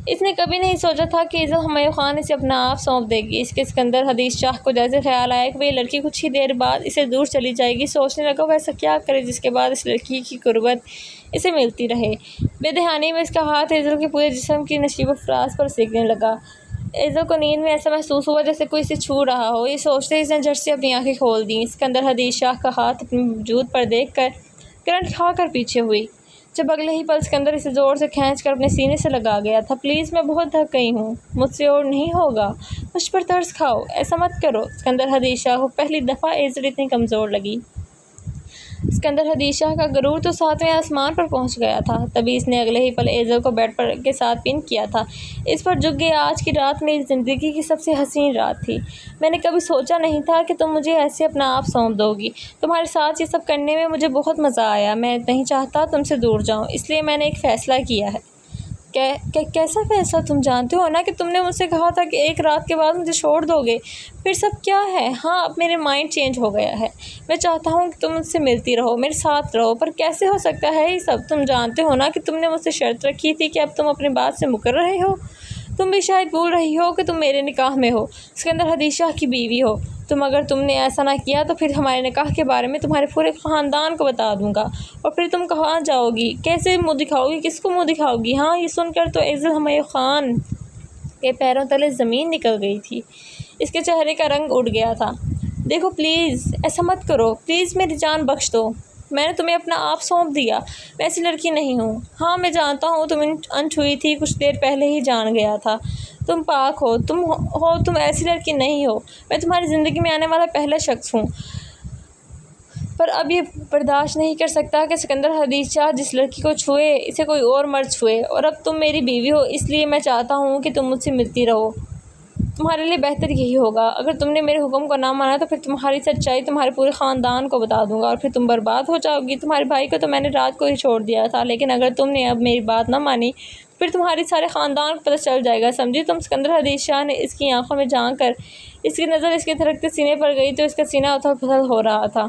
[SPEAKER 1] اس نے کبھی نہیں سوچا تھا کہ ایزل ہمایوں خان اسے اپنا آپ سونپ دے گی۔ اس کے اسکندر حدیث شاہ کو جیسے خیال آیا کہ وہ یہ لڑکی کچھ ہی دیر بعد اسے دور چلی جائے گی۔ سوچنے لگا وہ ایسا کیا کرے جس کے بعد اس لڑکی کی قربت اسے ملتی رہے۔ بے دہانی میں اس کا ہاتھ ایزل کے پورے جسم کی نشیب و فراز پر سینکنے لگا۔ ایزل کو نیند میں ایسا محسوس ہوا جیسے کوئی اسے چھو رہا ہو۔ یہ سوچتے ہی اس نے جھٹ سے اپنی آنکھیں کھول دیں۔ اسکندر حدیث شاہ کا ہاتھ اپنے وجود پر دیکھ کر کرنٹ کھا کر پیچھے ہوئی، جب اگلے ہی پل اسکندر اسے زور سے کھینچ کر اپنے سینے سے لگا گیا تھا۔ پلیز، میں بہت تھک گئی ہوں، مجھ سے اور نہیں ہوگا، مجھ پر ترس کھاؤ، ایسا مت کرو۔ اسکندر حدیث شاہ کو پہلی دفعہ ایزل اتنی کمزور لگی۔ اسکندر حدیث شاہ کا غرور تو ساتویں آسمان پر پہنچ گیا تھا۔ تبھی اس نے اگلے ہی پل ایزل کو بیڈ پر کے ساتھ پن کیا تھا۔ اس پر جھک گئی۔ آج کی رات میری زندگی کی سب سے حسین رات تھی۔ میں نے کبھی سوچا نہیں تھا کہ تم مجھے ایسے اپنا آپ سونپ دو گی۔ تمہارے ساتھ یہ سب کرنے میں مجھے بہت مزہ آیا۔ میں نہیں چاہتا تم سے دور جاؤں، اس لیے میں نے ایک فیصلہ کیا ہے۔ کیسا فیصلہ؟ تم جانتے ہو نا کہ تم نے مجھ سے کہا تھا کہ ایک رات کے بعد مجھے چھوڑ دو گے۔ پھر سب کیا ہے؟ ہاں، اب میرے مائنڈ چینج ہو گیا ہے۔ میں چاہتا ہوں کہ تم مجھ سے ملتی رہو، میرے ساتھ رہو، پر کیسے ہو سکتا ہے یہ سب؟ تم جانتے ہو نا کہ تم نے مجھ سے شرط رکھی تھی کہ اب تم اپنی بات سے مکر رہے ہو۔ تم بھی شاید بھول رہی ہو کہ تم میرے نکاح میں ہو، اسکندر حدیث شاہ کی بیوی ہو۔ اگر تم نے ایسا نہ کیا تو پھر ہمارے نکاح کے بارے میں تمہارے پورے خاندان کو بتا دوں گا، اور پھر تم کہاں جاؤ گی؟ کیسے منہ دکھاؤ گی؟ کس کو منہ دکھاؤ گی؟ ہاں، یہ سن کر تو ایزل ہمایوں خان کے پیروں تلے زمین نکل گئی تھی۔ اس کے چہرے کا رنگ اڑ گیا تھا۔ دیکھو پلیز، ایسا مت کرو، پلیز میری جان بخش دو۔ میں نے تمہیں اپنا آپ سونپ دیا، میں ایسی لڑکی نہیں ہوں۔ ہاں، میں جانتا ہوں تم انچھوئی تھی، کچھ دیر پہلے ہی جان گیا تھا۔ تم پاک ہو، تم ایسی لڑکی نہیں ہو۔ میں تمہاری زندگی میں آنے والا پہلا شخص ہوں، پر اب یہ برداشت نہیں کر سکتا کہ سکندر حدیث شاہ جس لڑکی کو چھوئے اسے کوئی اور مرد چھوئے، اور اب تم میری بیوی ہو، اس لیے میں چاہتا ہوں کہ تم مجھ سے ملتی رہو۔ تمہارے لیے بہتر یہی ہوگا۔ اگر تم نے میرے حکم کو نہ مانا تو پھر تمہاری سچائی تمہارے پورے خاندان کو بتا دوں گا، اور پھر تم برباد ہو جاؤ گی۔ تمہارے بھائی کو تو میں نے رات کو ہی چھوڑ دیا تھا، لیکن اگر تم نے اب میری بات نہ مانی پھر تمہارے سارے خاندان کو پتہ چل جائے گا، سمجھی تم؟ سکندر حدیث شاہ نے اس کی آنکھوں میں جھانک کر اس کی نظر اس کے دھڑکتے سینے پر گئی تو اس کا سینہ اتھل پتھل ہو رہا تھا۔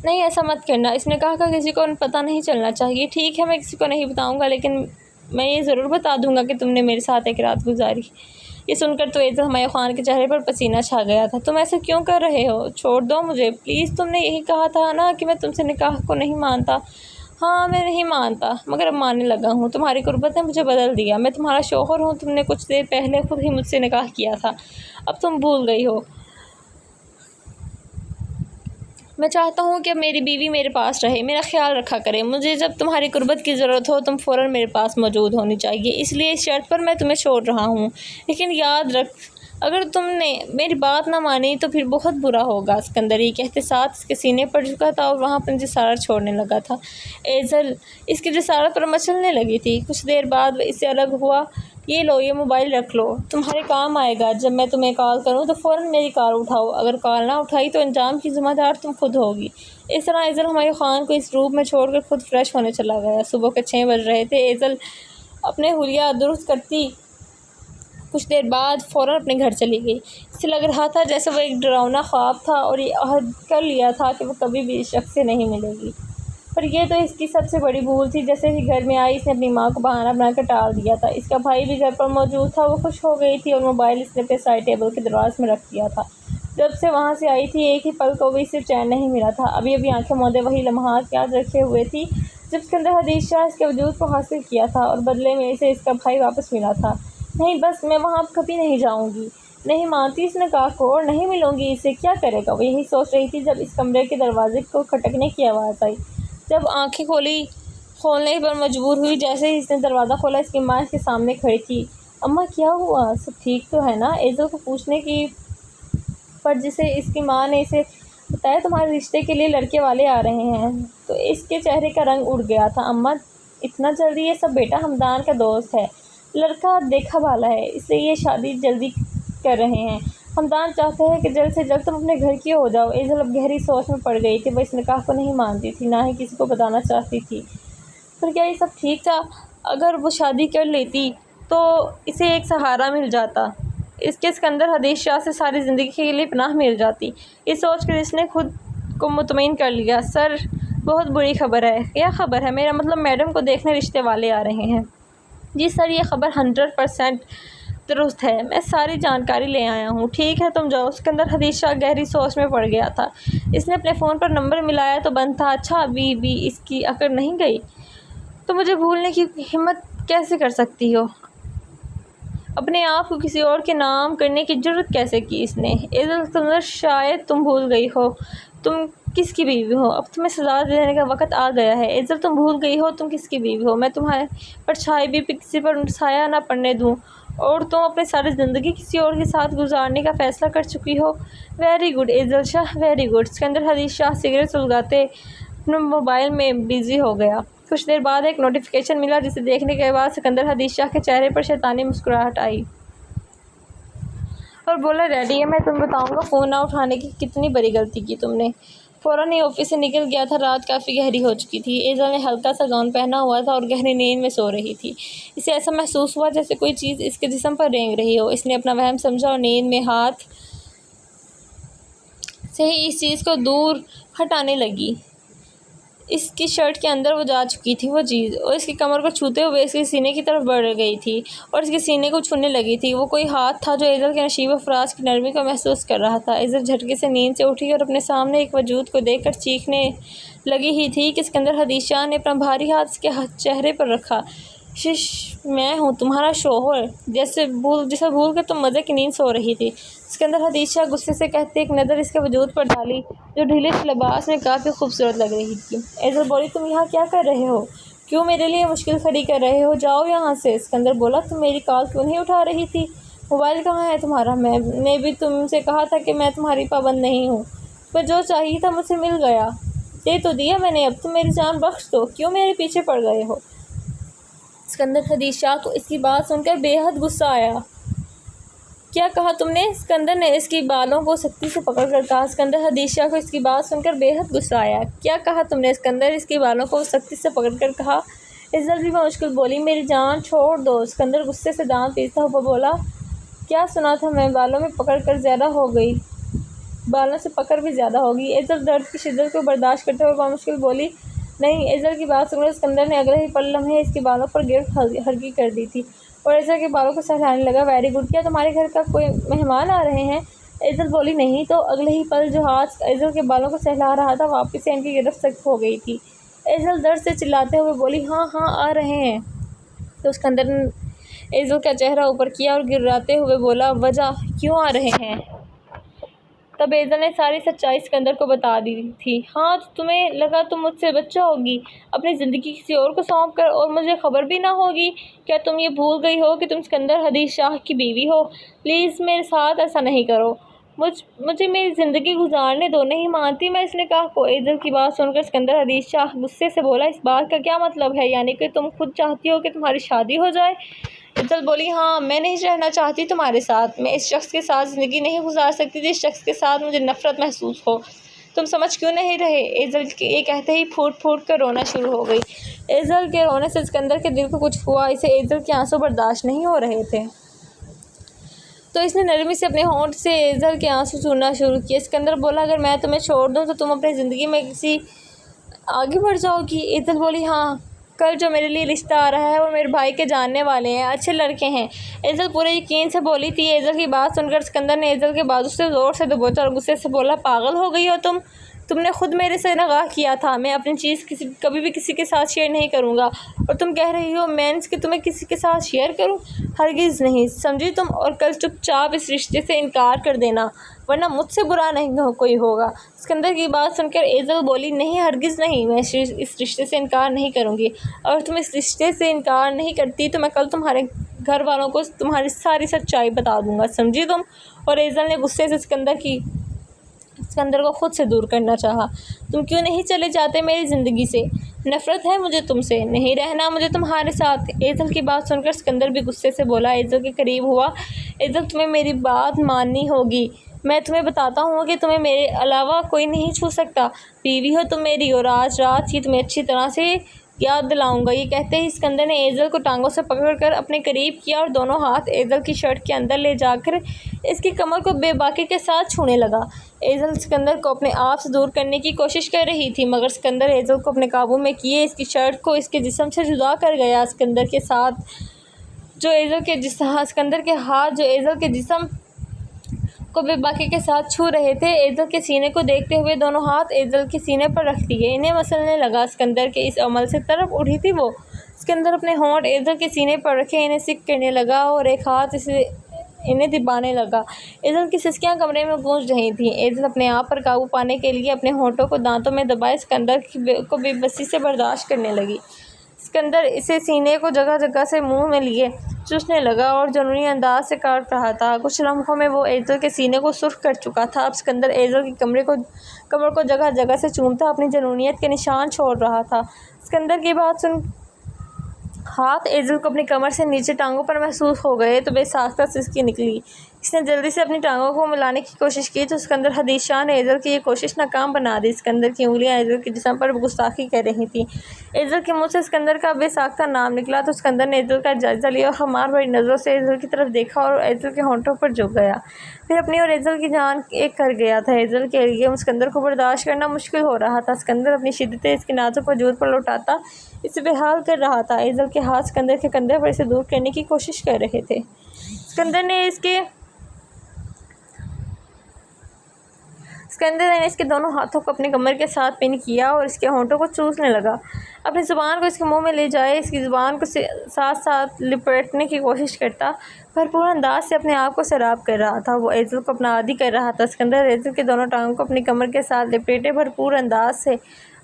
[SPEAKER 1] نہیں، ایسا مت کرنا، اس نے کہا کسی کو پتہ نہیں چلنا چاہیے۔ ٹھیک ہے، میں کسی کو نہیں بتاؤں گا، لیکن میں یہ ضرور بتا دوں گا کہ تم نے میرے ساتھ ایک رات گزاری۔ یہ سن کر تو ایزل ہمایوں خان کے چہرے پر پسینہ چھا گیا تھا۔ تم ایسا کیوں کر رہے ہو؟ چھوڑ دو مجھے پلیز۔ تم نے یہی کہا تھا نا کہ میں تم سے نکاح کو نہیں مانتا۔ ہاں، میں نہیں مانتا، مگر اب ماننے لگا ہوں۔ تمہاری قربت نے مجھے بدل دیا۔ میں تمہارا شوہر ہوں۔ تم نے کچھ دیر پہلے خود ہی مجھ سے نکاح کیا تھا، اب تم بھول گئی ہو۔ میں چاہتا ہوں کہ اب میری بیوی میرے پاس رہے، میرا خیال رکھا کرے۔ مجھے جب تمہاری قربت کی ضرورت ہو تم فوراً میرے پاس موجود ہونی چاہیے، اس لیے اس شرط پر میں تمہیں چھوڑ رہا ہوں، لیکن یاد رکھ اگر تم نے میری بات نہ مانی تو پھر بہت برا ہوگا۔ اسکندر یہ کہتے ساتھ اس کے سینے پر جھکا تھا اور وہاں اپنی جسارت چھوڑنے لگا تھا۔ ایزل اس کی جسارت پر مچلنے لگی تھی۔ کچھ دیر بعد وہ اس سے الگ ہوا۔ یہ لو، یہ موبائل رکھ لو، تمہارے کام آئے گا۔ جب میں تمہیں کال کروں تو فوراً میری کال اٹھاؤ، اگر کال نہ اٹھائی تو انجام کی ذمہ دار تم خود ہوگی۔ اس طرح ایزل ہمایوں خان کو اس روم میں چھوڑ کر خود فریش ہونے چلا گیا۔ صبح کے 6 بج رہے تھے۔ ایزل اپنے حلیہ درست کرتی کچھ دیر بعد فوراً اپنے گھر چلی گئی۔ اسے لگ رہا تھا جیسے وہ ایک ڈراؤنا خواب تھا اور یہ عہد کر لیا تھا کہ وہ کبھی بھی اس شخص سے نہیں ملے گی، پر یہ تو اس کی سب سے بڑی بھول تھی۔ جیسے ہی گھر میں آئی اس نے اپنی ماں کو بہانہ بنا کر ٹال دیا تھا۔ اس کا بھائی بھی گھر پر موجود تھا۔ وہ خوش ہو گئی تھی اور موبائل اس نے اپنے سائڈ ٹیبل کے دراز میں رکھ دیا تھا۔ جب سے وہاں سے آئی تھی ایک ہی پل کو بھی صرف چین نہیں ملا تھا۔ ابھی ابھی آنکھیں موندے وہی لمحات یاد رکھے ہوئے تھی جب اسکندر حدیث شاہ اس کے وجود کو حاصل کیا تھا اور بدلے میں اسے اس کا بھائی واپس ملا تھا۔ نہیں بس میں وہاں اب کبھی نہیں جاؤں گی، نہیں مانتی اس نکاح کو اور نہیں ملوں گی اسے، کیا کرے گا وہ یہی سوچ رہی تھی جب اس کمرے کے دروازے کو کھٹکنے کی آواز آئی۔ جب آنکھیں کھولنے پر مجبور ہوئی، جیسے ہی اس نے دروازہ کھولا اس کی ماں اس کے سامنے کھڑی تھی۔ اماں کیا ہوا؟ سب ٹھیک تو ہے نا؟ ایزل کو پوچھنے کی پر جسے اس کی ماں نے اسے بتایا تمہارے رشتے کے لیے لڑکے والے آ رہے ہیں تو اس کے چہرے کا رنگ اڑ گیا تھا۔ اماں اتنا جلدی؟ یہ سب بیٹا حمدان کا دوست ہے، لڑکا دیکھا بھالا ہے، اس سے یہ شادی جلدی کر رہے ہیں۔ حمدان چاہتے ہیں کہ جلد سے جلد تم اپنے گھر کی ہو جاؤ۔ ایزل اب گہری سوچ میں پڑ گئی تھی، وہ اس نکاح کو نہیں مانتی تھی، نہ ہی کسی کو بتانا چاہتی تھی۔ پر کیا یہ سب ٹھیک تھا؟ اگر وہ شادی کر لیتی تو اسے ایک سہارا مل جاتا، اس کے اسکندر حدیث شاہ سے ساری زندگی کے لیے پناہ مل جاتی۔ یہ سوچ کر اس نے خود کو مطمئن کر لیا۔ سر بہت بری خبر ہے۔ کیا خبر ہے؟ میرا مطلب میڈم کو دیکھنے رشتے والے آ رہے ہیں۔ جی سر، یہ خبر 100% درست ہے، میں ساری جانکاری لے آیا ہوں۔ ٹھیک ہے تم جاؤ۔ اسکندر حدیث شاہ گہری سوچ میں پڑ گیا تھا۔ اس نے اپنے فون پر نمبر ملایا تو بند تھا۔ اچھا ابھی بھی اس کی عقل نہیں گئی؟ تو مجھے بھولنے کی ہمت کیسے کر سکتی ہو؟ اپنے آپ کو کسی اور کے نام کرنے کی جرأت کیسے کی اس نے؟ ایزل اسکندر شاید تم بھول گئی ہو تم کس کی بیوی ہو، اب تمہیں سزا دینے کا وقت آ گیا ہے۔ ایزل تم بھول گئی ہو تم کس کی بیوی ہو، میں تمہارے پرچھائی بھی کسی پر سایہ نہ پڑنے دوں، اور تم اپنی ساری زندگی کسی اور کے ساتھ گزارنے کا فیصلہ کر چکی ہو۔ ویری گڈ ایزل شاہ، ویری گڈ۔ اسکندر حدیث شاہ سگریٹ سلگاتے اپنے موبائل میں بزی ہو گیا۔ کچھ دیر بعد ایک نوٹیفیکیشن ملا جسے دیکھنے کے بعد سکندر حدیث شاہ کے چہرے پر شیطانی مسکراہٹ آئی اور بولا ڈیڈی میں تمہیں بتاؤں گا فون نہ اٹھانے کی کتنی بڑی غلطی کی تم نے۔ فوراً ہی آفس سے نکل گیا تھا۔ رات کافی گہری ہو چکی تھی۔ ایزل نے ہلکا سا گاؤن پہنا ہوا تھا اور گہری نیند میں سو رہی تھی۔ اسے ایسا محسوس ہوا جیسے کوئی چیز اس کے جسم پر رینگ رہی ہو۔ اس نے اپنا وہم سمجھا اور نیند میں ہاتھ سے ہی اس چیز کو دور ہٹانے لگی۔ اس کی شرٹ کے اندر وہ جا چکی تھی وہ چیز، اور اس کی کمر کو چھوتے ہوئے اس کے سینے کی طرف بڑھ گئی تھی اور اس کے سینے کو چھونے لگی تھی۔ وہ کوئی ہاتھ تھا جو ایزل کے نشیب و فراز کی نرمی کو محسوس کر رہا تھا۔ ایزل جھٹکے سے نیند سے اٹھی اور اپنے سامنے ایک وجود کو دیکھ کر چیخنے لگی ہی تھی کہ اسکندر حدیث شاہ نے اپنا بھاری ہاتھ اس کے چہرے پر رکھا۔ شش، میں ہوں تمہارا شوہر، جسے بھول کر تم مزے کی نیند سو رہی تھی۔ اسکندر حدیث شاہ غصے سے کہتے ایک نظر اس کے وجود پر ڈالی جو ڈھیلے سے لباس میں کافی خوبصورت لگ رہی تھی۔ ایزل بولی تم یہاں کیا کر رہے ہو؟ کیوں میرے لیے مشکل کھڑی کر رہے ہو؟ جاؤ یہاں سے۔ اسکندر بولا تم میری کال کیوں نہیں اٹھا رہی تھی؟ موبائل کہاں ہے تمہارا؟ میں نے بھی تم سے کہا تھا کہ میں تمہاری پابند نہیں ہوں، پر جو چاہیے تھا مجھ سے مل گیا، دے تو دیا میں نے، اب تم میری جان بخش دو، کیوں میرے پیچھے پڑ گئے ہو؟ اسکندر حدیث شاہ کو اس کی بات سن کر بے حد غصہ آیا۔ کیا کہا تم نے؟ اسکندر نے اس کی بالوں کو سختی سے پکڑ کر کہا۔ اسکندر حدیث شاہ کو اس کی بات سن کر بے حد غصہ آیا۔ کیا کہا تم نے؟ اسکندر اس کی بالوں کو سختی سے پکڑ کر کہا۔ ایزل بھی بمشکل بولی میری جان چھوڑ دو۔ اسکندر غصے سے دانت پیستا ہوا بولا کیا سنا تھا میں؟ بالوں میں پکڑ کر زیادہ ہو گئی، بالوں سے پکڑ بھی زیادہ ہوگی۔ ایزل درد کی شدت کو برداشت کرتے ہوئے بمشکل بولی نہیں۔ ایزل کی بات سن کر اسکندر نے اگلے ہی پل لمحے اس کے بالوں پر گرفت ہلکی کر دی تھی اور ایزل کے بالوں کو سہلانے لگا۔ Very good. کیا تمہارے گھر کا کوئی مہمان آ رہے ہیں؟ ایزل بولی نہیں تو۔ اگلے ہی پل جو ہاتھ ایزل کے بالوں کو سہلا رہا تھا واپس سے ان کی گرفت سخت ہو گئی تھی۔ ایزل درد سے چلاتے ہوئے بولی ہاں ہاں آ رہے ہیں۔ تو اسکندر نے ایزل کا چہرہ اوپر کیا اور گراتے ہوئے بولا وجہ کیوں آ رہے ہیں؟ تب ایزل نے ساری سچائی اسکندر کو بتا دی تھی۔ ہاں تو تمہیں لگا تم مجھ سے بچہ ہوگی اپنی زندگی کسی اور کو سونپ کر، اور مجھے خبر بھی نہ ہوگی؟ کیا تم یہ بھول گئی ہو کہ تم اسکندر حدیث شاہ کی بیوی ہو؟ پلیز میرے ساتھ ایسا نہیں کرو، مجھے میری زندگی گزارنے دو۔ نہیں مانتی میں اس نکاح کو۔ ایزل کی بات سن کر اسکندر حدیث شاہ غصے سے بولا اس بات کا کیا مطلب ہے؟ یعنی کہ تم خود چاہتی ہو کہ تمہاری شادی ہو جائے؟ ایزل بولی ہاں، میں نہیں رہنا چاہتی تمہارے ساتھ، میں اس شخص کے ساتھ زندگی نہیں گزار سکتی جس شخص کے ساتھ مجھے نفرت محسوس ہو۔ تم سمجھ کیوں نہیں رہے؟ ایزل یہ کہتے ہی پھوٹ پھوٹ کر رونا شروع ہو گئی۔ ایزل کے رونے سے اسکندر کے دل کو کچھ ہوا، اسے ایزل کے آنسو برداشت نہیں ہو رہے تھے تو اس نے نرمی سے اپنے ہونٹ سے ایزل کے آنسو چوڑنا شروع کیے۔ اسکندر بولا اگر میں تمہیں چھوڑ دوں تو تم اپنی زندگی میں کسی آگے بڑھ جاؤ گی؟ ایزل بولی ہاں کل جو میرے لیے رشتہ آ رہا ہے وہ میرے بھائی کے جاننے والے ہیں، اچھے لڑکے ہیں۔ ایزل پورے یقین سے بولی تھی۔ ایزل کی بات سن کر اسکندر نے ایزل کے بازو سے زور سے دبوچا اور غصے سے بولا، پاگل ہو گئی ہو تم نے خود میرے سے نکاح کیا تھا، میں اپنی چیز کبھی بھی کسی کے ساتھ شیئر نہیں کروں گا، اور تم کہہ رہی ہو میں کہ تمہیں کسی کے ساتھ شیئر کروں؟ ہرگز نہیں، سمجھی تم؟ اور کل چپ چاپ اس رشتے سے انکار کر دینا، ورنہ مجھ سے برا نہیں کوئی ہوگا۔ اسکندر کی بات سن کر ایزل بولی، نہیں، ہرگز نہیں، میں اس رشتے سے انکار نہیں کروں گی۔ اگر تم اس رشتے سے انکار نہیں کرتی تو میں کل تمہارے گھر والوں کو تمہاری ساری سچائی بتا دوں گا، سمجھی تم؟ اور ایزل نے غصے سے اسکندر کو خود سے دور کرنا چاہا۔ تم کیوں نہیں چلے جاتے میری زندگی سے؟ نفرت ہے مجھے تم سے، نہیں رہنا مجھے تمہارے ساتھ۔ ایزل کی بات سن کر اسکندر بھی غصے سے بولا۔ ایزل کے قریب ہوا، ایزل تمہیں میری بات ماننی ہوگی، میں تمہیں بتاتا ہوں کہ تمہیں میرے علاوہ کوئی نہیں چھو سکتا، بیوی ہو تم میری، اور آج رات ہی تمہیں اچھی طرح سے یاد دلاؤں گا۔ یہ کہتے ہی اسکندر نے ایزل کو ٹانگوں سے پکڑ کر اپنے قریب کیا اور دونوں ہاتھ ایزل کی شرٹ کے اندر لے جا کر اس کی کمر کو بے باکی کے ساتھ چھونے لگا۔ ایزل اسکندر کو اپنے آپ سے دور کرنے کی کوشش کر رہی تھی، مگر اسکندر ایزل کو اپنے قابو میں کیے اس کی شرٹ کو اس کے جسم سے جدا کر گیا۔ اسکندر کے ہاتھ جو ایزل کے جسم کو بے باکی کے ساتھ چھو رہے تھے، ایزل کے سینے کو دیکھتے ہوئے دونوں ہاتھ ایزل کے سینے پر رکھ دیے۔ انہیں مسلنے لگا۔ اسکندر کے اس عمل سے تڑپ اٹھی تھی وہ۔ اسکندر اپنے ہونٹ ایزل کے سینے پر رکھے انہیں سک کرنے لگا اور ایک ہاتھ انہیں دبانے لگا۔ ایزل کی سسکیاں کمرے میں گونج رہی تھیں۔ ایزل اپنے آپ پر قابو پانے کے لیے اپنے ہونٹوں کو دانتوں میں دبائے اسکندر کو بے بسی سے برداشت کرنے لگی۔ اسکندر اسے سینے کو جگہ جگہ سے منہ میں لیے چوسنے لگا اور جنونی انداز سے کاٹ رہا تھا۔ کچھ لمحوں میں وہ ایزل کے سینے کو سرخ کر چکا تھا۔ اب اسکندر ایزل کی کمر کو جگہ جگہ سے چومتا اپنی جنونیت کے نشان چھوڑ رہا تھا۔ اسکندر کی بات سن ہاتھ ایزل کو اپنی کمر سے نیچے ٹانگوں پر محسوس ہو گئے تو بے ساختہ سسکی نکلی۔ اس نے جلدی سے اپنی ٹانگوں کو ملانے کی کوشش کی تو اسکندر حدیث شاہ نے ایزل کی یہ کوشش ناکام بنا دی۔ اسکندر کی انگلیاں ایزل کے جسم پر گستاخی کر رہی تھیں۔ ایزل کے منہ سے اسکندر کا بے ساختہ نام نکلا تو اسکندر نے ایزل کا جائزہ لیا اور خمار بھری نظروں سے ایزل کی طرف دیکھا اور ایزل کے ہونٹوں پر جھک گیا۔ پھر اپنی اور ایزل کی جان ایک کر گیا تھا۔ ایزل کے لیے اسکندر کو برداشت کرنا مشکل ہو رہا تھا۔ اسکندر اپنی شدتیں اس کے نازک وجود پر لوٹاتا اسے بے حال کر رہا تھا۔ ایزل کے ہاتھ اسکندر کے کندھے پر اسے دور کرنے کی کوشش کر رہے تھے۔ اسکندر نے اس کے دونوں ہاتھوں کو اپنی کمر کے ساتھ پن کیا اور اس کے ہونٹوں کو چوسنے لگا۔ اپنی زبان کو اس کے منہ میں لے جائے اس کی زبان کو ساتھ ساتھ لپیٹنے کی کوشش کرتا بھرپور انداز سے اپنے آپ کو سیراب کر رہا تھا۔ وہ ایزل کو اپنا عادی کر رہا تھا۔ اسکندر ایزل کے دونوں ٹانگوں کو اپنی کمر کے ساتھ لپیٹے بھرپور انداز سے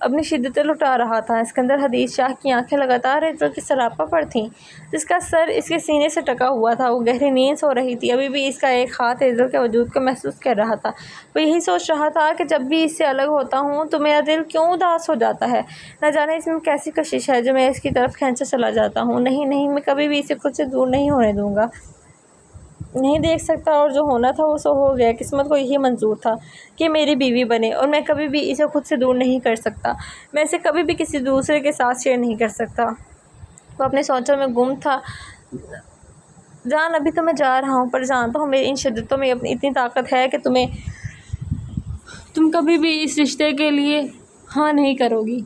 [SPEAKER 1] اپنی شدتیں لٹا رہا تھا۔ اسکندر حدیث شاہ کی آنکھیں لگاتار ایزل کے سراپا پر تھیں، جس کا سر اس کے سینے سے ٹکا ہوا تھا۔ وہ گہری نیند سو رہی تھی۔ ابھی بھی اس کا ایک ہاتھ ایزل کے وجود کو محسوس کر رہا تھا۔ وہ یہی سوچ رہا تھا کہ جب بھی اس سے الگ ہوتا ہوں تو میرا دل کیوں اداس ہو جاتا ہے، نہ جانے اس میں کیسی کشش ہے جو میں اس کی طرف کھینچا چلا جاتا ہوں۔ نہیں، میں کبھی بھی اسے خود سے دور نہیں ہونے دوں گا، نہیں دیکھ سکتا، اور جو ہونا تھا وہ سو ہو گیا۔ قسمت کو یہی منظور تھا کہ میری بیوی بنے، اور میں کبھی بھی اسے خود سے دور نہیں کر سکتا، میں اسے کبھی بھی کسی دوسرے کے ساتھ شیئر نہیں کر سکتا۔ وہ اپنے سوچوں میں گم تھا۔ جان، ابھی تو میں جا رہا ہوں، پر جانتا ہوں میری ان شدتوں میں اتنی طاقت ہے کہ تم کبھی بھی اس رشتے کے لیے ہاں نہیں کرو گی۔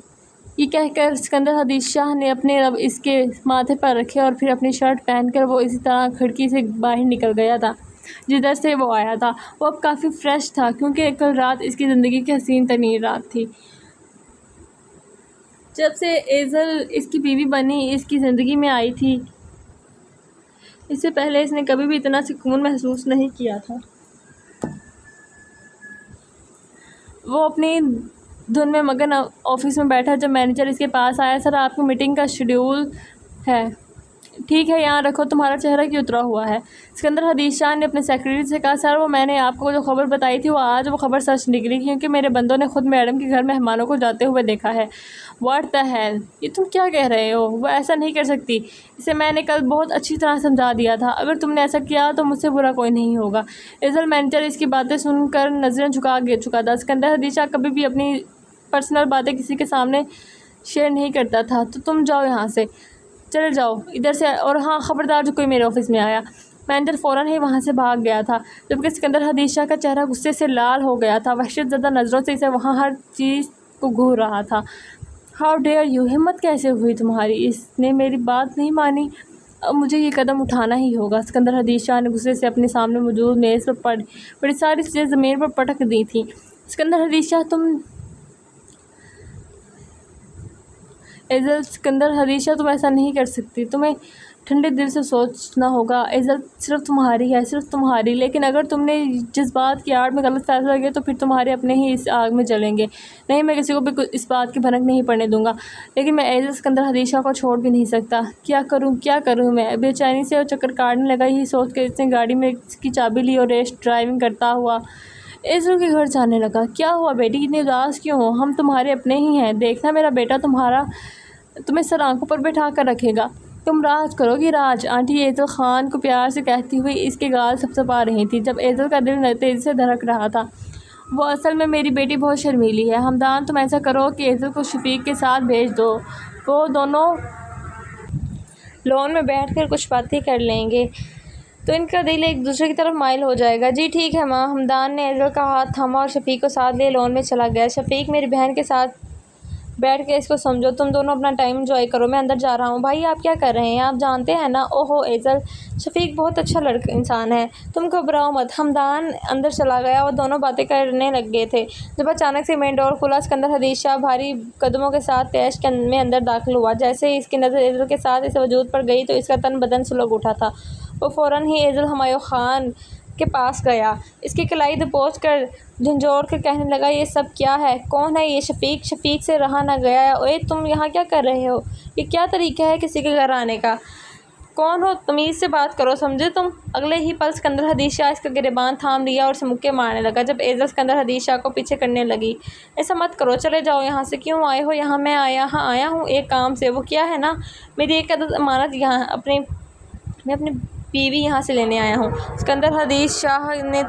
[SPEAKER 1] یہ کہہ کر اسکندر حدیث شاہ نے اپنے لب اس کے ماتھے پر رکھے اور پھر اپنی شرٹ پہن کر وہ اسی طرح کھڑکی سے باہر نکل گیا تھا جدھر سے وہ آیا تھا۔ وہ اب کافی فریش تھا کیونکہ کل رات اس کی زندگی کی حسین ترین رات تھی۔ جب سے ایزل اس کی بیوی بنی اس کی زندگی میں آئی تھی، اس سے پہلے اس نے کبھی بھی اتنا سکون محسوس نہیں کیا تھا۔ وہ اپنی دھن میں مگن آفس میں بیٹھا جب مینیجر اس کے پاس آیا۔ سر، آپ کی میٹنگ کا شیڈیول ہے۔ ٹھیک ہے، یہاں رکھو۔ تمہارا چہرہ کیوں اترا ہوا ہے؟ اسکندر حدیث شاہ نے اپنے سیکرٹری سے کہا۔ سر، وہ میں نے آپ کو جو خبر بتائی تھی آج وہ خبر سچ نکلی، کیونکہ میرے بندوں نے خود میڈم کے گھر مہمانوں کو جاتے ہوئے دیکھا ہے۔ واٹ دی ہیل، یہ تم کیا کہہ رہے ہو؟ وہ ایسا نہیں کر سکتی، اسے میں نے کل بہت اچھی طرح سمجھا دیا تھا۔ اگر تم نے ایسا کیا تو مجھ سے برا کوئی نہیں ہوگا۔ ایزل مینیجر اس کی باتیں سن کر نظریں جھکا چکا تھا۔ اسکندر حدیث شاہ کبھی بھی اپنی پرسنل باتیں کسی کے سامنے شیئر نہیں کرتا تھا۔ تو تم جاؤ یہاں سے، چلے جاؤ ادھر سے، اور ہاں خبردار جو کوئی میرے آفس میں آیا۔ مینیجر فوراً ہی وہاں سے بھاگ گیا تھا، جبکہ اسکندر حدیث شاہ کا چہرہ غصے سے لال ہو گیا تھا۔ وحشت زدہ نظروں سے اسے وہاں ہر چیز کو گھور رہا تھا۔ ہاؤ ڈیئر یو، ہمت کیسے ہوئی تمہاری؟ اس نے میری بات نہیں مانی، اب مجھے یہ قدم اٹھانا ہی ہوگا۔ اسکندر حدیث شاہ نے غصے سے اپنے سامنے موجود میز پر پڑی ساری چیزیں زمین پر پٹک دی تھیں۔ اسکندر حدیث شاہ ایزل، اسکندر حدیث شاہ تم ایسا نہیں کر سکتی، تمہیں ٹھنڈے دل سے سوچنا ہوگا۔ ایزل صرف تمہاری ہے، صرف تمہاری، لیکن اگر تم نے جذبات کی آڑ میں غلط فیصلہ کیا تو پھر تمہارے اپنے ہی اس آگ میں جلیں گے۔ نہیں، میں کسی کو بھی اس بات کی بھنک نہیں پڑنے دوں گا، لیکن میں ایزل اسکندر حدیث شاہ کو چھوڑ بھی نہیں سکتا۔ کیا کروں میں؟ بے چینی سے چکر کاٹنے لگا۔ یہی سوچ کر اس نے گاڑی میں کی چابی لی اور ریس ڈرائیونگ کرتا ہوا ایزل کے گھر جانے لگا۔ کیا ہوا بیٹی، اتنی اداس کیوں ہو؟ ہم تمہارے اپنے ہی ہیں، دیکھنا میرا بیٹا تمہیں سر آنکھوں پر بٹھا کر رکھے گا۔ تم راج کرو گی، راج، آنٹی ایزل خان کو پیار سے کہتی ہوئی اس کے گال تھپتھپا رہی تھی، جب ایزل کا دل تیزی سے دھڑک رہا تھا۔ وہ اصل میں میری بیٹی بہت شرمیلی ہے۔ ہمدان، تم ایسا کرو کہ ایزل کو شفیق کے ساتھ بھیج دو، وہ دونوں لون میں بیٹھ کر کچھ باتیں کر لیں گے تو ان کا دل ایک دوسرے کی طرف مائل ہو جائے گا۔ جی ٹھیک ہے ماں۔ ہمدان نے ایزل کا ہاتھ تھاما اور شفیق کو ساتھ لیے لون میں چلا گیا۔ شفیق، میری بہن کے ساتھ بیٹھ کے اس کو سمجھو، تم دونوں اپنا ٹائم انجوائے کرو، میں اندر جا رہا ہوں۔ بھائی آپ کیا کر رہے ہیں؟ آپ جانتے ہیں نا۔ اوہو ایزل، شفیق بہت اچھا انسان ہے، تم گھبراؤ مت۔ ہمدان اندر چلا گیا، وہ دونوں باتیں کرنے لگے تھے جب اچانک سے مین ڈور کھلا۔ اسکندر حدیث شاہ بھاری قدموں کے ساتھ تیش میں اندر داخل ہوا۔ جیسے ہی اس کی نظر ایزل کے ساتھ اس وجود پر گئی تو اس کا تن بدن سلگ اٹھا تھا۔ وہ فوراً ہی ایزل ہمایوں خان کے پاس گیا، اس کی کلائی دبوچ کر جھنجھوڑ کر کہنے لگا، یہ سب کیا ہے؟ کون ہے یہ؟ شفیق سے رہا نہ گیا۔ اوئے تم یہاں کیا کر رہے ہو؟ یہ کیا طریقہ ہے کسی کے گھر آنے کا؟ کون ہو؟ تمیز سے بات کرو، سمجھے تم؟ اگلے ہی پل اسکندر حدیث شاہ اس کا گریبان تھام لیا اور اسے مکے مارنے لگا، جب ایزل اسکندر حدیث شاہ کو پیچھے کرنے لگی۔ ایسا مت کرو، چلے جاؤ یہاں سے۔ کیوں آئے ہو یہاں؟ میں آیا ہوں ایک کام سے۔ وہ کیا ہے نا؟ میری ایک عدد امانت یہاں، میں اپنی بیوی یہاں سے لینے آیا ہوں۔ اسکندر حدیث شاہ نے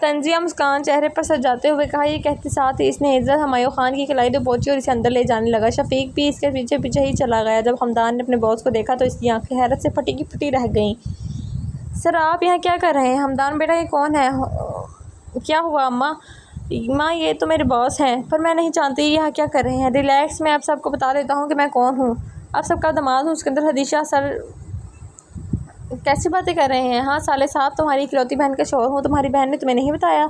[SPEAKER 1] طنزیہ مسکان چہرے پر سجاتے ہوئے کہا۔ یہ کہتے ساتھ ہی اس نے ایزل ہمایوں خان کی کلائی دبوچی اور اسے اندر لے جانے لگا۔ شفیق بھی اس کے پیچھے پیچھے ہی چلا گیا۔ جب ہمدان نے اپنے باس کو دیکھا تو اس کی آنکھیں حیرت سے پھٹی کی پھٹی رہ گئیں۔ سر آپ یہاں کیا کر رہے ہیں؟ ہمدان بیٹا یہ کون ہے؟ کیا ہوا اماں؟ ماں یہ تو میرے باس ہیں، پر میں نہیں جانتی یہاں کیا کر رہے ہیں۔ ریلیکس، میں آپ سب کو بتا دیتا ہوں کہ میں کون ہوں۔ آپ سب کا داماد ہوں۔ اسکندر حدیث شاہ سر کیسی باتیں کر رہے ہیں؟ ہاں سالے صاحب، تمہاری اکلوتی بہن کا شوہر ہوں۔ تمہاری بہن نے تمہیں نہیں بتایا؟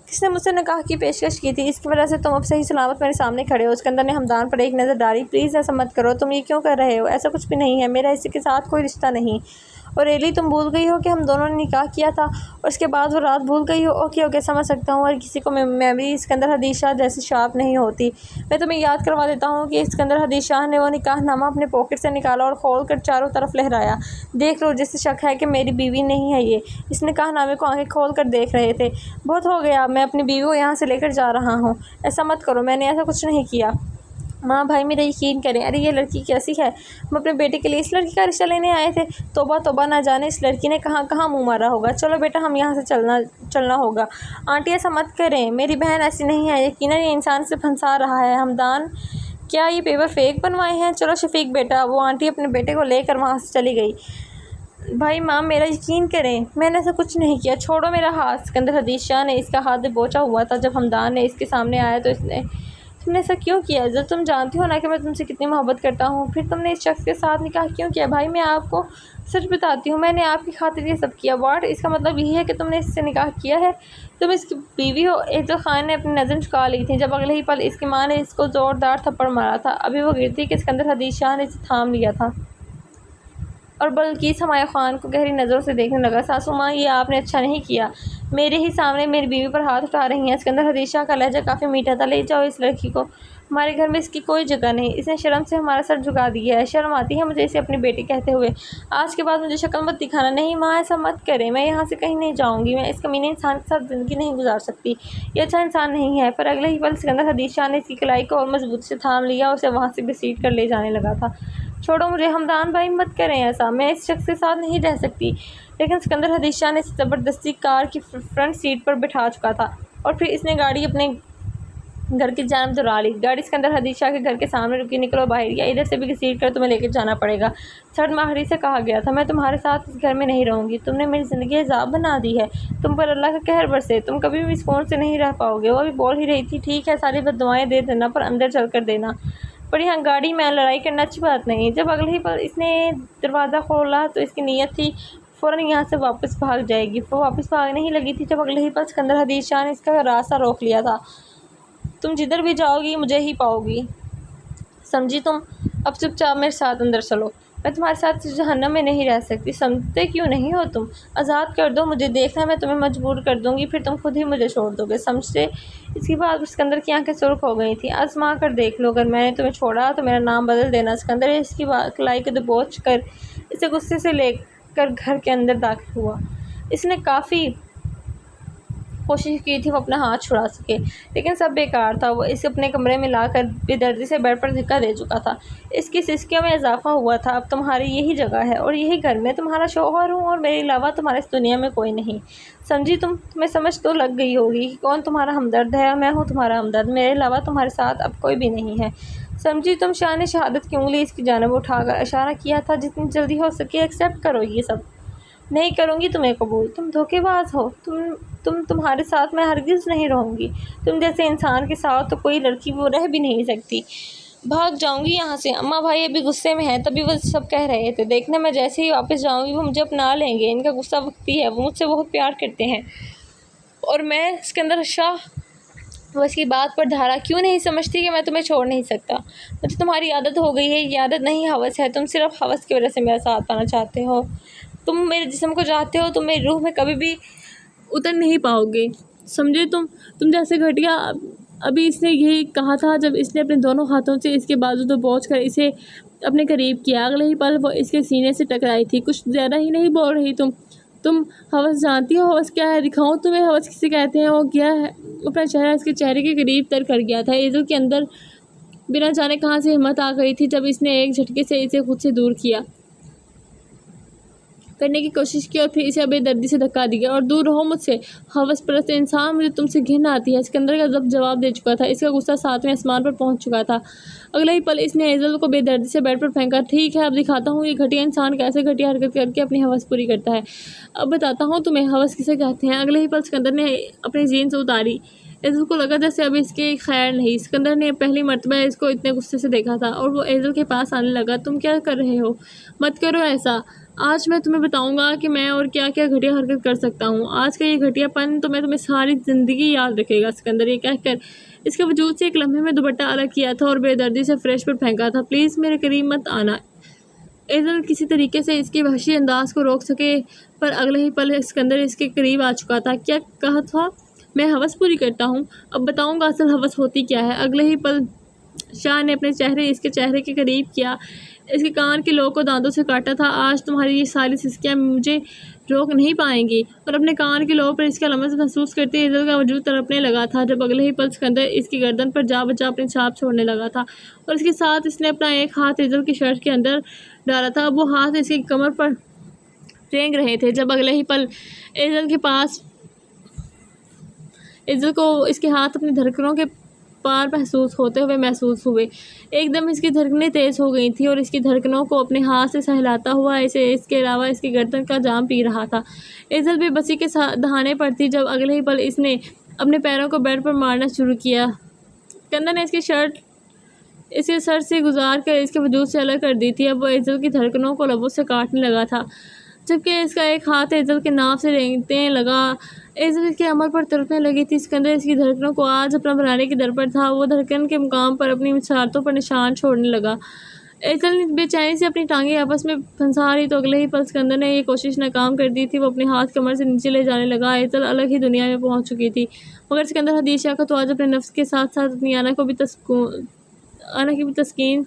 [SPEAKER 1] کس نے مجھ سے نکاح کی پیشکش کی تھی؟ اس کی وجہ سے تم اب صحیح سلامت میرے سامنے کھڑے ہو۔ اسکندر نے ہمدان پر ایک نظر ڈالی۔ پلیز ایسا مت کرو، تم یہ کیوں کر رہے ہو؟ ایسا کچھ بھی نہیں ہے، میرا اس کے ساتھ کوئی رشتہ نہیں۔ اور ریلی تم بھول گئی ہو کہ ہم دونوں نے نکاح کیا تھا اور اس کے بعد وہ رات بھول گئی ہو؟ اوکے سمجھ سکتا ہوں، اور کسی کو میموری اسکندر حدیث شاہ جیسی شارپ نہیں ہوتی۔ میں تمہیں یاد کروا دیتا ہوں کہ اسکندر حدیث شاہ نے وہ نکاح نامہ اپنے پاکٹ سے نکالا اور کھول کر چاروں طرف لہرایا۔ دیکھ لو، جسے شک ہے کہ میری بیوی نہیں ہے یہ اس نکاح نامے کو آنکھیں کھول کر دیکھ رہے تھے۔ بہت ہو گیا، میں اپنی بیوی کو یہاں سے لے کر جا رہا ہوں۔ ایسا مت کرو، میں نے ایسا کچھ نہیں کیا۔ ماں بھائی میرا یقین کریں۔ ارے یہ لڑکی کیسی ہے؟ ہم اپنے بیٹے کے لیے اس لڑکی کا رشتہ لینے آئے تھے؟ توبہ، نہ جانے اس لڑکی نے کہاں منہ مارا ہوگا۔ چلو بیٹا، ہم یہاں سے چلنا ہوگا۔ آنٹی ایسا مت کریں، میری بہن ایسی نہیں ہے، یقیناً یہ انسان سے پھنسا رہا ہے۔ ہمدان، کیا یہ پیپر فیک بنوائے ہیں؟ چلو شفیق بیٹا۔ وہ آنٹی اپنے بیٹے کو لے کر وہاں سے چلی گئی۔ بھائی ماں میرا یقین کریں، میں نے ایسا کچھ نہیں کیا، چھوڑو میرا ہاتھ۔ اسکندر حدیث شاہ نے اس کا ہاتھ دبوچا ہوا تھا جب ہمدان نے اس کے سامنے آیا تو اس نے، تم نے ایسا کیوں کیا؟ جب تم جانتی ہو نا کہ میں تم سے کتنی محبت کرتا ہوں، پھر تم نے اس شخص کے ساتھ نکاح کیوں کیا؟ بھائی میں آپ کو سچ بتاتی ہوں، میں نے آپ کی خاطر یہ سب کیا۔ واٹ؟ اس کا مطلب یہی ہے کہ تم نے اس سے نکاح کیا ہے؟ تم اس کی بیوی ہو؟ ایزل خان نے اپنی نظریں جھکا لی تھیں جب اگلے ہی پل اس کی ماں نے اس کو زوردار تھپڑ مارا تھا۔ ابھی وہ گرتی کہ اسکندر حدیث شاہ نے اسے تھام لیا تھا اور بلقیس ہمایوں خان کو گہری نظروں سے دیکھنے لگا۔ ساسو ماں، یہ آپ نے اچھا نہیں کیا، میرے ہی سامنے میری بیوی پر ہاتھ اٹھا رہی ہیں۔ اسکندر حدیث شاہ کا لہجہ کافی میٹھا تھا۔ لے جاؤ اس لڑکی کو، ہمارے گھر میں اس کی کوئی جگہ نہیں۔ اس نے شرم سے ہمارا سر جھکا دیا ہے۔ شرم آتی ہے مجھے اسے اپنی بیٹی کہتے ہوئے۔ آج کے بعد مجھے شکل مت دکھانا۔ نہیں ماں ایسا مت کریں، میں یہاں سے کہیں نہیں جاؤں گی، میں اس کمینے انسان کے ساتھ زندگی نہیں گزار سکتی، یہ اچھا انسان نہیں ہے۔ پر اگلے ہی پل اسکندر حدیث شاہ نے اس کی کلائی کو اور مضبوطی سے تھام لیا اور اسے وہاں سے گھسیٹ کر لے جانے لگا تھا۔ چھوڑو مجھے۔ ہمدان بھائی مت کریں ایسا، میں اس شخص کے ساتھ نہیں رہ سکتی۔ لیکن اسکندر حدیث شاہ نے اسے زبردستی کار کی فرنٹ سیٹ پر بٹھا چکا تھا اور پھر اس نے گاڑی اپنے گھر کی جانب دوڑا لی۔ گاڑی سکندر حدیث شاہ کے گھر کے سامنے رکی۔ نکلو باہر، یا ادھر سے بھی گھسیٹ کر تمہیں لے کے جانا پڑے گا۔ سرد ماہری سے کہا گیا تھا، میں تمہارے ساتھ اس گھر میں نہیں رہوں گی۔ تم نے میری زندگی عذاب بنا دی ہے۔ تم پر اللہ کا قہر برسے، تم کبھی بھی سکون سے نہیں رہ پاؤ گے۔ وہ ابھی بول ہی رہی تھی، ٹھیک ہے ساری بد دعائیں دے دینا پر اندر چل کر دینا۔ پر یہاں گاڑی میں لڑائی کرنا اچھی بات نہیں۔ جب اگلے ہی پل اس نے دروازہ کھولا تو اس کی نیت تھی فوراً یہاں سے واپس بھاگ جائے گی۔ وہ واپس بھاگنے ہی لگی تھی جب اگلے ہی پل سکندر حدیث شاہ نے اس کا راستہ روک لیا تھا۔ تم جدھر بھی جاؤ گی مجھے ہی پاؤ گی، سمجھی تم؟ اب چپ چاپ میرے ساتھ اندر چلو۔ میں تمہارے ساتھ اس جہنم میں نہیں رہ سکتی۔ سمجھتے کیوں نہیں ہو تم؟ آزاد کر دو مجھے، دیکھنا میں تمہیں مجبور کر دوں گی، پھر تم خود ہی مجھے چھوڑ دو گے، سمجھتے؟ اس کی بات سکندر کی آنکھیں سرخ ہو گئی تھیں۔ آزما کر دیکھ لو، اگر میں نے تمہیں چھوڑا تو میرا نام بدل دینا۔ سکندر اس کی کلائی کو دبوچ کر اسے غصے سے لے کر گھر کے اندر داخل ہوا۔ اس نے کافی کوشش کی تھی وہ اپنا ہاتھ چھڑا سکے، لیکن سب بیکار تھا۔ وہ اسے اپنے کمرے میں لا کر بے دردی سے بیڈ پر دھکا دے چکا تھا۔ اس کی سسکیوں میں اضافہ ہوا تھا۔ اب تمہاری یہی جگہ ہے اور یہی گھر، میں تمہارا شوہر ہوں اور میرے علاوہ تمہارا اس دنیا میں کوئی نہیں، سمجھی تم؟ تمہیں سمجھ تو لگ گئی ہوگی کہ کون تمہارا ہمدرد ہے، اور میں ہوں تمہارا ہمدرد۔ میرے علاوہ تمہارے ساتھ اب کوئی بھی نہیں ہے، سمجھی تم؟ شاہ نے شہادت کی انگلی اس کی جانب اٹھا کر اشارہ کیا تھا، جتنی جلدی ہو سکے ایکسیپٹ کرو یہ سب۔ نہیں کروں گی تمہیں قبول، تم دھوکے باز ہو۔ تمہارے ساتھ میں ہرگز نہیں رہوں گی۔ تم جیسے انسان کے ساتھ تو کوئی لڑکی وہ رہ بھی نہیں سکتی۔ بھاگ جاؤں گی یہاں سے۔ اماں بھائی ابھی غصے میں ہیں، تبھی وہ سب کہہ رہے تھے، دیکھنا میں جیسے ہی واپس جاؤں گی وہ مجھے اپنا لیں گے۔ ان کا غصہ وقتی ہے، وہ مجھ سے بہت پیار کرتے ہیں، اور میں سکندر شاہ وہ اس کی بات پر دھارا کیوں نہیں سمجھتی کہ میں تمہیں چھوڑ نہیں سکتا۔ مجھے تمہاری عادت ہو گئی ہے، یہ عادت نہیں ہوس ہے۔ تم صرف ہوس کی وجہ سے میرا ساتھ پانا چاہتے ہو۔ تم میرے جسم کو چاہتے ہو، تم میری روح میں کبھی بھی اتر نہیں پاؤ گے، سمجھے تم جیسے گھٹیا۔ ابھی اس نے یہی کہا تھا جب اس نے اپنے دونوں ہاتھوں سے اس کے بازو دبوچ کر اسے اپنے قریب کیا۔ اگلے ہی پل وہ اس کے سینے سے ٹکرائی تھی۔ کچھ زیادہ ہی نہیں بول رہی تم ہوس جانتی ہو ہوس کیا ہے؟ دکھاؤں تمہیں ہوس کسے کہتے ہیں؟ وہ کیا ہے؟ اپنا چہرہ اس کے چہرے کے قریب تر کر گیا تھا۔ ایزل کے اندر بنا جانے کہاں سے ہمت آ گئی تھی جب اس نے ایک جھٹکے سے اسے خود سے دور کرنے کی کوشش کی، اور پھر اسے بے دردی سے دھکا دیا۔ اور دور رہو مجھ سے، ہوس پرست انسان، مجھے تم سے گھن آتی ہے۔ سکندر کا ضبط جواب دے چکا تھا، اس کا غصہ ساتویں آسمان پر پہنچ چکا تھا۔ اگلے ہی پل اس نے ایزل کو بے دردی سے بیڈ پر پھینکا۔ ٹھیک ہے، اب دکھاتا ہوں یہ گھٹیا انسان کیسے گھٹیا حرکت کر کے اپنی ہوس پوری کرتا ہے۔ اب بتاتا ہوں تمہیں ہوس کسے کہتے ہیں۔ اگلے ہی پل سکندر نے اپنی جینس اتاری۔ ایزل کو لگا جیسے اب اس کی خیر نہیں۔ سکندر نے پہلی مرتبہ اس کو اتنے غصے سے دیکھا تھا، اور وہ ایزل کے پاس آنے لگا۔ تم کیا کر رہے ہو؟ مت کرو ایسا۔ آج میں تمہیں بتاؤں گا کہ میں اور کیا کیا گھٹیا حرکت کر سکتا ہوں۔ آج کا یہ گھٹیا پن تمہیں ساری زندگی یاد رکھے گا۔ سکندر یہ کہہ کر اس کے وجود سے ایک لمحے میں دوپٹہ الگ کیا تھا اور بے دردی سے فرش پر پھینکا تھا۔ پلیز میرے قریب مت آنا۔ ایزل کسی طریقے سے اس کے وحشی انداز کو روک سکے، پر اگلے ہی پل سکندر اس کے قریب آ چکا تھا۔ کیا کہا تھا؟ میں ہوس پوری کرتا ہوں؟ اب بتاؤں گا اصل ہوس ہوتی کیا ہے۔ اگلے ہی پل شاہ نے اپنے چہرے اس کے چہرے کے قریب کیا، اس کے کان کے لوب کو دانتوں سے کاٹا تھا۔ آج تمہاری یہ ساری سسکیاں مجھے روک نہیں پائیں گی۔ اور اپنے کان کے لوب پر اس کا لمس محسوس کرتے ایزل کا وجود تڑپنے لگا تھا، جب اگلے ہی پل سکندر اس کی گردن پر جا بجا اپنی چھاپ چھوڑنے لگا تھا، اور اس کے ساتھ اس نے اپنا ایک ہاتھ ایزل کی شرٹ کے اندر ڈالا تھا۔ اب وہ ہاتھ اس کی کمر پر رینگ رہے تھے، جب اگلے ہی پل ایزل کو اس کے ہاتھ اپنی دھڑکنوں کے پار محسوس ہوتے ہوئے محسوس ہوئے۔ ایک دم اس کی دھڑکنیں تیز ہو گئی تھیں، اور اس کی دھڑکنوں کو اپنے ہاتھ سے سہلاتا ہوا اسے اس کے علاوہ اس کی گردن کا جام پی رہا تھا۔ ایزل بے بسی کے دہانے پر تھی جب اگلے ہی پل اس نے اپنے پیروں کو بیڈ پر مارنا شروع کیا۔ سکندر نے اس کی شرٹ اس کے سر سے گزار کر اس کے وجود سے الگ کر دی تھی۔ اب وہ ایزل کی دھڑکنوں کو لبوں سے کاٹنے لگا تھا، جبکہ اس کا ایک ہاتھ ایزل کے ناف سے رینگنے لگا۔ ایزل اس کے عمل پر تڑپنے لگی تھی۔ سکندر اس کی دھڑکنوں کو آج اپنا بنانے کی در پر تھا۔ وہ دھڑکن کے مقام پر اپنی اشارتوں پر نشان چھوڑنے لگا۔ ایزل بے چینی سے اپنی ٹانگیں آپس میں پھنسا رہی تو اگلے ہی پل سکندر نے یہ کوشش ناکام کر دی تھی۔ وہ اپنے ہاتھ کمر سے نیچے لے جانے لگا۔ ایزل الگ ہی دنیا میں پہنچ چکی تھی، مگر سکندر حدیث شاہ کو تو آج اپنے نفس کے ساتھ ساتھ اپنی آنا کی بھی تسکین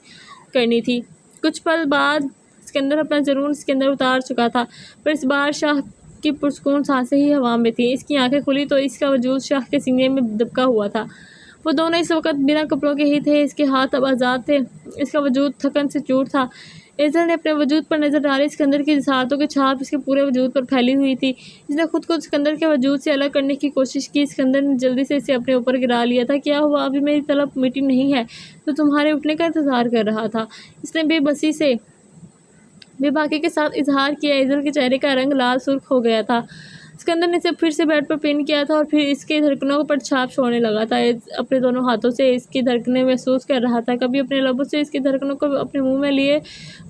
[SPEAKER 1] کرنی تھی۔ کچھ پل بعد سکندر اپنا جنون اس کے اندر اتار چکا تھا، پر اس بار شاہ کی پرسکون سانسیں ہی ہوا میں تھیں۔ اس کی آنکھیں کھلی تو اس کا وجود شاہ کے سینے میں دبکا ہوا تھا۔ وہ دونوں اس وقت بنا کپڑوں کے ہی تھے، اس کے ہاتھ اب آزاد تھے، اس کا وجود تھکن سے چور تھا۔ ایزل نے اپنے وجود پر نظر ڈالی۔ اسکندر کی جسارتوں کی چھاپ اس کے پورے وجود پر پھیلی ہوئی تھی۔ اس نے خود کو اسکندر کے وجود سے الگ کرنے کی کوشش کی۔ اسکندر نے جلدی سے اسے اپنے اوپر گرا لیا تھا۔ کیا ہوا؟ ابھی میری طلب مٹی نہیں ہے تو تمہارے اٹھنے کا انتظار کر رہا تھا، اس نے بے باکی کے ساتھ اظہار کیا۔ ایزل کے چہرے کا رنگ لال سرخ ہو گیا تھا۔ اسکندر نے اسے پھر سے بیڈ پر پن کیا تھا اور پھر اس کی دھڑکنوں پر چھاپ چھوڑنے لگا تھا۔ اپنے دونوں ہاتھوں سے اس کی دھڑکنیں محسوس کر رہا تھا، کبھی اپنے لبوں سے اس کی دھڑکنوں کو اپنے منہ میں لیے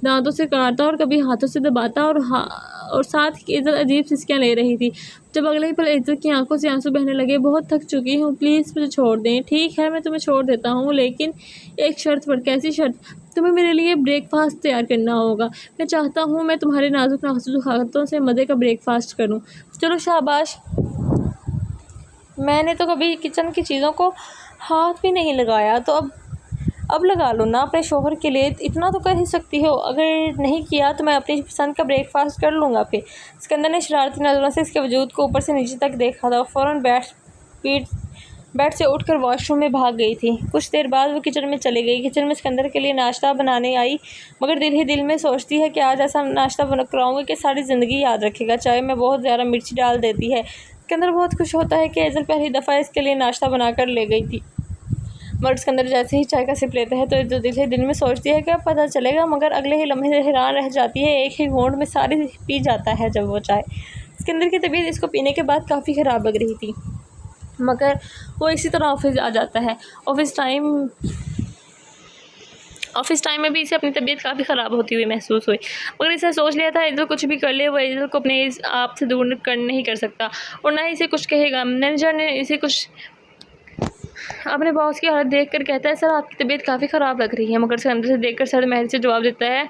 [SPEAKER 1] دانتوں سے کاٹتا اور کبھی ہاتھوں سے دباتا، اور ساتھ ہی ایزل عجیب سسکیاں لے رہی تھی۔ جب اگلے ہی پل ایزل کی آنکھوں سے آنسو بہنے لگے۔ بہت تھک چکی ہوں، پلیز مجھے چھوڑ دیں۔ ٹھیک ہے، میں تمہیں چھوڑ دیتا ہوں، لیکن ایک شرط پر۔ کیسی شرط؟ تمہیں میرے لیے بریک فاسٹ تیار کرنا ہوگا۔ میں چاہتا ہوں میں تمہارے نازک نازک ہاتھوں سے مزے کا بریک فاسٹ کروں۔ چلو شاباش، میں نے تو کبھی کچن کی چیزوں کو ہاتھ بھی نہیں لگایا، تو اب لگا لو نا اپنے شوہر کے لیے، اتنا تو کر ہی سکتی ہو۔ اگر نہیں کیا تو میں اپنی پسند کا بریک فاسٹ کر لوں گا پھر۔ اسکندر نے شرارتی نظروں سے اس کے وجود کو اوپر سے نیچے تک دیکھا تھا اور فوراً بیڈ سے اٹھ کر واش روم میں بھاگ گئی تھی۔ کچھ دیر بعد وہ کچن میں چلی گئی۔ کچن میں اسکندر کے لیے ناشتہ بنانے آئی، مگر دل ہی دل میں سوچتی ہے کہ آج ایسا ناشتہ کراؤں گی کہ ساری زندگی یاد رکھے گا۔ چائے میں بہت زیادہ مرچی ڈال دیتی ہے۔ اسکندر بہت خوش ہوتا ہے کہ ایزل پہلی دفعہ اس کے لیے ناشتہ بنا کر لے گئی تھی، مگر اسکندر جیسے ہی چائے کا سپ لیتا ہے تو ایزل دل ہی دل میں سوچتی ہے کہ اب پتہ چلے گا، مگر اگلے ہی لمحے حیران رہ جاتی ہے۔ ایک ہی گھونٹ میں ساری پی جاتا ہے جب وہ چائے۔ اسکندر کی طبیعت اس کو پینے کے بعد کافی خراب لگ رہی تھی، مگر وہ اسی طرح آفس آ جاتا ہے۔ آفس ٹائم میں بھی اسے اپنی طبیعت کافی خراب ہوتی ہوئی محسوس ہوئی، مگر اسے سوچ لیا تھا ایزل کچھ بھی کر لے، وہ ایزل کو اپنے آپ سے دور نہیں کر سکتا اور نہ ہی اسے کچھ کہے گا۔ مینیجر نے اسے کچھ اپنے باس کی حالت دیکھ کر کہتا ہے، سر آپ کی طبیعت کافی خراب لگ رہی ہے، مگر اسکندر سے دیکھ کر سر محض سے جواب دیتا ہے،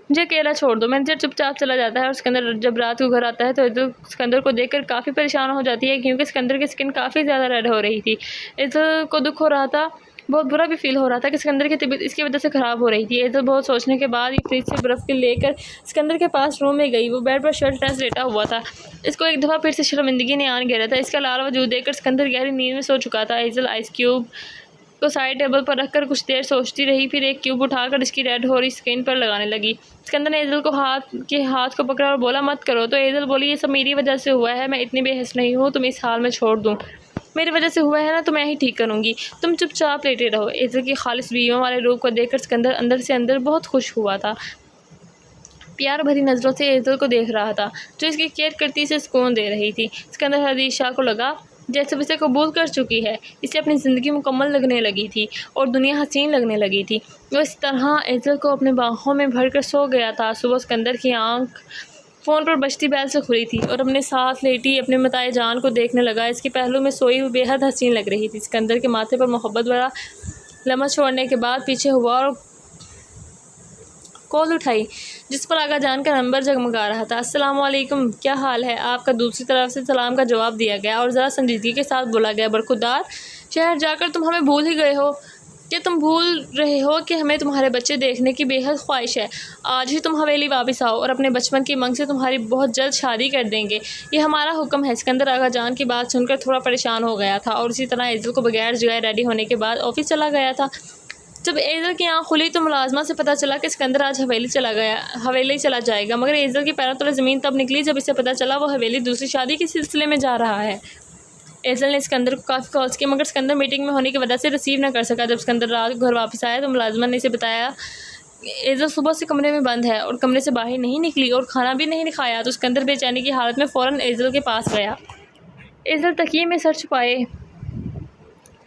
[SPEAKER 1] مجھے اکیلا چھوڑ دو۔ مینیجر چپ چاپ چلا جاتا ہے اور اسکندر جب رات کو گھر آتا ہے تو ایزل اسکندر کو دیکھ کر کافی پریشان ہو جاتی ہے، کیونکہ اسکندر کی اسکن کافی زیادہ ریڈ ہو رہی تھی۔ ایزل کو دکھ ہو رہا تھا، بہت برا بھی فیل ہو رہا تھا کہ اسکندر کی طبیعت اس کی وجہ سے خراب ہو رہی تھی۔ ایزل بہت سوچنے کے بعد ایک فریج سے برف لے کر اسکندر کے پاس روم میں گئی۔ وہ بیڈ پر شرٹ ٹیسٹ لیٹا ہوا تھا۔ اس کو ایک دفعہ پھر سے شرمندگی نے آن گھیرا تھا۔ اس کا لال وجود دیکھ کر اسکندر گہری نیند میں سو چکا تھا۔ ایزل آئس کیوب کو سائڈ ٹیبل پر رکھ کر کچھ دیر سوچتی رہی، پھر ایک کیوب اٹھا کر اس کی ریڈ ہو رہی اسکن پر لگانے لگی۔ اسکندر نے ایزل کو ہاتھ کو پکڑا اور بولا، مت کرو، تو ایزل بولی، یہ سب میری وجہ سے ہوا ہے، میں اتنی بے حس نہیں ہوں تمہیں اس حال میں چھوڑ دوں۔ میری وجہ سے ہوا ہے نا، تو میں ہی ٹھیک کروں گی، تم چپ چاپ لیٹے رہو۔ ایزل کی خالص بیویوں والے روپ کو دیکھ کر اسکندر اندر سے اندر بہت خوش ہوا تھا۔ پیار بھری نظروں سے ایزل کو دیکھ رہا تھا، جو اس کی کیئر کرتی اسے سکون دے رہی تھی۔ اسکندر حدیث شاہ کو لگا جیسے اسے قبول کر چکی ہے، اسے اپنی زندگی مکمل لگنے لگی تھی اور دنیا حسین لگنے لگی تھی۔ وہ اس طرح ایزل کو اپنے باہوں میں بھر کر سو گیا تھا۔ صبح اسکندر کی آنکھ فون پر بجتی بیل سے کھلی تھی اور اپنے ساتھ لیٹی اپنے متاع جان کو دیکھنے لگا۔ اس کے پہلو میں سوئی ہوئی بے حد حسین لگ رہی تھی۔ اسکندر کے ماتھے پر محبت بھرا لمس چھوڑنے کے بعد پیچھے ہوا اور کال اٹھائی، جس پر آغا جان کا نمبر جگمگا رہا تھا۔ السلام علیکم، کیا حال ہے آپ کا؟ دوسری طرف سے سلام کا جواب دیا گیا اور ذرا سنجیدگی کے ساتھ بولا گیا، برخودار، شہر جا کر تم ہمیں بھول ہی گئے ہو؟ کیا تم بھول رہے ہو کہ ہمیں تمہارے بچے دیکھنے کی بے حد خواہش ہے؟ آج ہی تم حویلی واپس آؤ اور اپنے بچپن کی منگ سے تمہاری بہت جلد شادی کر دیں گے، یہ ہمارا حکم ہے۔ اسکندر آغا جان کی بات سن کر تھوڑا پریشان ہو گیا تھا اور اسی طرح ایزل کو بغیر جگائے ریڈی ہونے کے بعد آفس چلا گیا تھا۔ جب ایزل کی آنکھ کھلی تو ملازمہ سے پتہ چلا کہ اسکندر آج حویلی چلا جائے گا، مگر ایزل کے پیروں تلے زمین تب نکلی جب اسے پتہ چلا وہ حویلی دوسری شادی کے سلسلے میں جا رہا ہے۔ ایزل نے اسکندر کو کافی کالز کی، مگر اسکندر میٹنگ میں ہونے کی وجہ سے ریسیو نہ کر سکا۔ جب اسکندر رات کو گھر واپس آیا تو ملازمہ نے اسے بتایا ایزل صبح سے کمرے میں بند ہے اور کمرے سے باہر نہیں نکلی اور کھانا بھی نہیں کھایا، تو اسکندر بے چینی کی حالت میں فوراً ایزل کے پاس گیا۔ ایزل تکیے میں سر چھپائے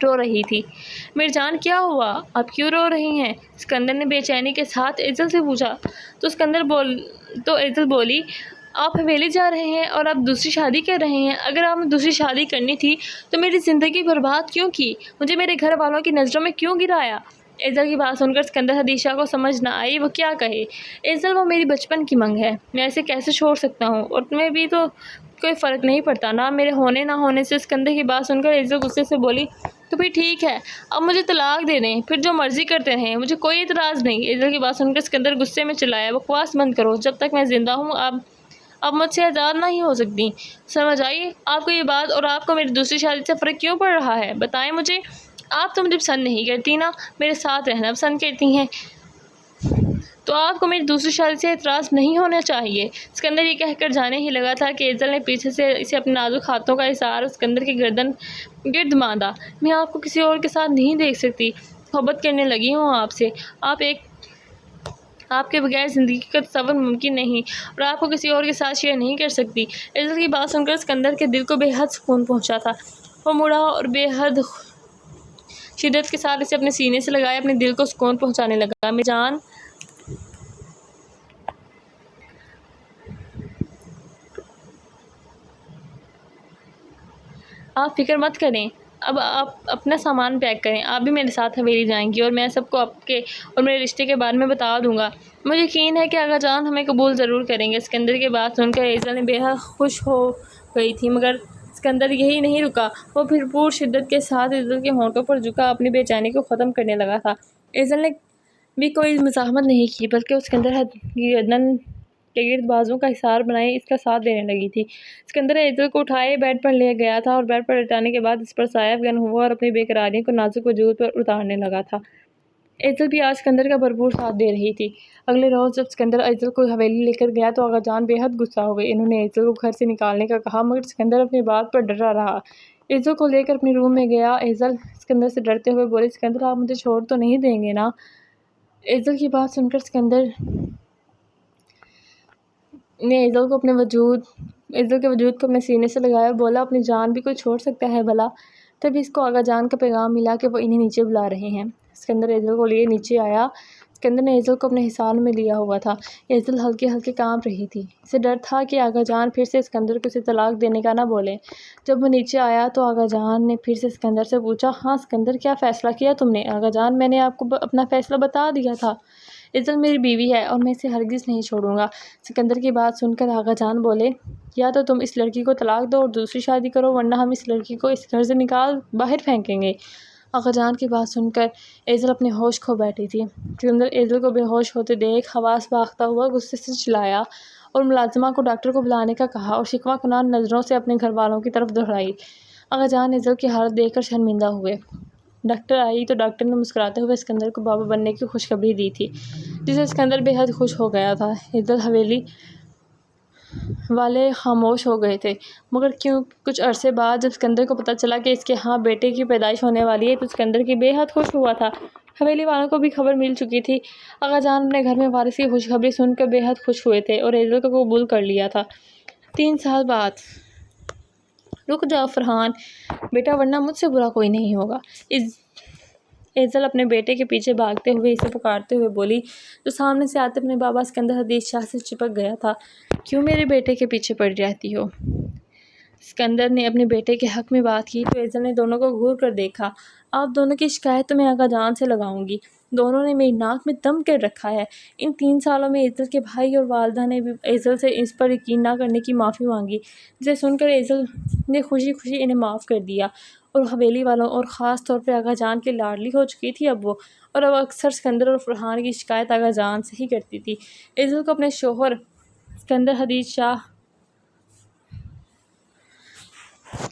[SPEAKER 1] رو رہی تھی۔ میری جان، کیا ہوا؟ آپ کیوں رو رہی ہیں؟ اسکندر نے بے چینی کے ساتھ ایزل سے پوچھا تو ایزل بولی، آپ حویلی جا رہے ہیں اور آپ دوسری شادی کر رہے ہیں۔ اگر آپ نے دوسری شادی کرنی تھی تو میری زندگی برباد کیوں کی؟ مجھے میرے گھر والوں کی نظروں میں کیوں گرایا؟ ایزل کی بات سن کر اسکندر حدیث شاہ کو سمجھ نہ آئی وہ کیا کہے۔ ایزل، وہ میری بچپن کی منگ ہے، میں اسے کیسے چھوڑ سکتا ہوں، اور تمہیں بھی تو کوئی فرق نہیں پڑتا نا میرے ہونے نہ ہونے سے۔ اسکندر کی بات سن کر ایزل غصے سے بولی، تو پھر ٹھیک ہے، اب مجھے طلاق دے دیں، پھر جو مرضی کرتے رہیں، مجھے کوئی اعتراض نہیں۔ ایزل کی بات سن کر اسکندر غصے میں چلایا، بکواس بند کرو، جب تک میں زندہ ہوں اب مجھ سے آزاد نہیں ہو سکتی، سمجھ آئی آپ کو یہ بات؟ اور آپ کو میری دوسری شادی سے فرق کیوں پڑ رہا ہے، بتائیں مجھے۔ آپ تو مجھے پسند نہیں کرتی نا، میرے ساتھ رہنا پسند کرتی ہیں۔ تو آپ کو میری دوسری شادی سے اعتراض نہیں ہونا چاہیے۔ اسکندر یہ کہہ کر جانے ہی لگا تھا کہ ایزل نے پیچھے سے اسے اپنے نازک ہاتھوں کا اظہار اسکندر کی گردن گرد باندھا۔ میں آپ کو کسی اور کے ساتھ نہیں دیکھ سکتی، محبت کرنے لگی ہوں آپ سے۔ آپ کے بغیر زندگی کا تصور ممکن نہیں اور آپ کو کسی اور کے ساتھ شیئر نہیں کر سکتی۔ ایزل کی بات سن کر اسکندر کے دل کو بے حد سکون پہنچا تھا۔ وہ مڑا اور بے حد شدت کے ساتھ اسے اپنے سینے سے لگائے اپنے دل کو سکون پہنچانے لگا۔ میری جان، آپ فکر مت کریں، اب آپ اپنا سامان پیک کریں، آپ بھی میرے ساتھ حویلی جائیں گی اور میں سب کو آپ کے اور میرے رشتے کے بارے میں بتا دوں گا۔ مجھے یقین ہے کہ آغا جان ہمیں قبول ضرور کریں گے۔ اسکندر کی بات سن کر ایزل نے بے حد خوش ہو گئی تھی، مگر اسکندر یہی نہیں رکا۔ وہ بھرپور شدت کے ساتھ ایزل کے ہونٹوں پر جھکا اپنی بے چینی کو ختم کرنے لگا تھا۔ ایزل نے بھی کوئی مزاحمت نہیں کی، بلکہ اسکندر کی گردن کے گرد بازوؤں کا حصار بنائے اس کا ساتھ دینے لگی تھی۔ اسکندر ایزل کو اٹھائے بیڈ پر لے گیا تھا اور بیڈ پر لٹانے کے بعد اس پر سایہ افغان ہوا اور اپنی بے قراریوں کو نازک وجود پر اتارنے لگا تھا۔ ایزل بھی آج اسکندر کا بھرپور ساتھ دے رہی تھی۔ اگلے روز جب اسکندر ایزل کو حویلی لے کر گیا تو آغا جان بے حد غصہ ہو گئے۔ انہوں نے ایزل کو گھر سے نکالنے کا کہا، مگر اسکندر اپنی بات پر ڈٹا رہا۔ ایزل کو لے کر اپنے روم میں گیا۔ ایزل اسکندر سے ڈرتے ہوئے بولی، اسکندر آپ مجھے چھوڑ تو نہیں دیں گے نا؟ ایزل کی بات سن کر اسکندر نے ایزل کے وجود کو اپنے سینے سے لگایا اور بولا، اپنی جان بھی کوئی چھوڑ سکتا ہے بھلا؟ تبھی اس کو آغا جان کا پیغام ملا کہ وہ انہیں نیچے بلا رہے ہیں۔ اسکندر ایزل کو لیے نیچے آیا۔ اسکندر نے ایزل کو اپنے حصار میں لیا ہوا تھا۔ ایزل ہلکے ہلکے کانپ رہی تھی۔ اسے ڈر تھا کہ آغا جان پھر سے اسکندر کو اسے طلاق دینے کا نہ بولیں۔ جب وہ نیچے آیا تو آغا جان نے پھر سے اسکندر سے پوچھا، ہاں اسکندر، کیا فیصلہ کیا تم نے؟ آغا جان، میں نے آپ کو اپنا فیصلہ بتا دیا تھا۔ ایزل میری بیوی ہے اور میں اسے ہرگز نہیں چھوڑوں گا۔ اسکندر کی بات سن کر آغا جان بولے، یا تو تم اس لڑکی کو طلاق دو اور دوسری شادی کرو، ورنہ ہم اس لڑکی کو اس گھر سے نکال باہر پھینکیں گے۔ آغا جان کی بات سن کر ایزل اپنے ہوش کھو بیٹھی تھی۔ اسکندر ایزل کو بے ہوش ہوتے دیکھ حواس باختہ ہوا غصے سے چلایا اور ملازمہ کو ڈاکٹر کو بلانے کا کہا اور شکوہ کنان نظروں سے اپنے گھر والوں کی طرف دوڑائی۔ آغا جان ایزل کی حالت دیکھ کر شرمندہ ہوئے۔ ڈاکٹر آئی تو ڈاکٹر نے مسکراتے ہوئے اسکندر کو بابا بننے کی خوشخبری دی تھی، جس سے اسکندر بے حد خوش ہو گیا تھا۔ ایزل حویلی والے خاموش ہو گئے تھے، مگر کچھ عرصے بعد جب اسکندر کو پتہ چلا کہ اس کے ہاں بیٹے کی پیدائش ہونے والی ہے تو اسکندر کی بے حد خوش ہوا تھا۔ حویلی والوں کو بھی خبر مل چکی تھی۔ آغا جان اپنے گھر میں وارث کی خوشخبری سن کر بے حد خوش ہوئے تھے اور ایزل کو قبول کر لیا تھا۔ 3 سال بعد۔ رک جاؤ فرحان بیٹا، ورنہ مجھ سے برا کوئی نہیں ہوگا۔ ایزل اپنے بیٹے کے پیچھے بھاگتے ہوئے اسے پکارتے ہوئے بولی، جو سامنے سے آتے اپنے بابا اسکندر حدیث شاہ سے چپک گیا تھا۔ کیوں میرے بیٹے کے پیچھے پڑی رہتی ہو؟ اسکندر نے اپنے بیٹے کے حق میں بات کی تو ایزل نے دونوں کو گھور کر دیکھا۔ آپ دونوں کی شکایت تو میں آغا جان سے لگاؤں گی۔ دونوں نے میری ناک میں دم کر رکھا ہے۔ ان 3 سالوں میں ایزل کے بھائی اور والدہ نے بھی ایزل سے اس پر یقین نہ کرنے کی معافی مانگی، جسے سن کر ایزل نے خوشی خوشی انہیں معاف کر دیا اور حویلی والوں اور خاص طور پر آغا جان کی لاڈلی ہو چکی تھی اب وہ، اور اب اکثر اسکندر اور فرحان کی شکایت آغا جان سے ہی کرتی تھی۔ ایزل کو اپنے شوہر اسکندر حدیث شاہ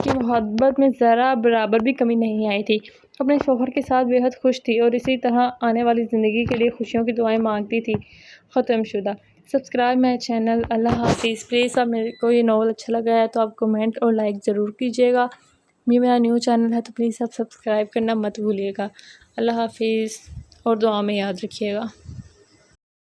[SPEAKER 1] کی محبت میں ذرا برابر بھی کمی نہیں آئی تھی۔ اپنے شوہر کے ساتھ بے حد خوش تھی اور اسی طرح آنے والی زندگی کے لیے خوشیوں کی دعائیں مانگتی تھی۔ ختم شدہ۔ Subscribe my channel. اللہ حافظ۔ پلیز اب میرے کو یہ ناول اچھا لگا ہے تو آپ کمنٹ اور لائک ضرور کیجیے گا۔ یہ میرا نیو چینل ہے تو پلیز آپ سبسکرائب کرنا مت بھولیے گا۔ اللہ حافظ اور دعا میں یاد رکھیے گا۔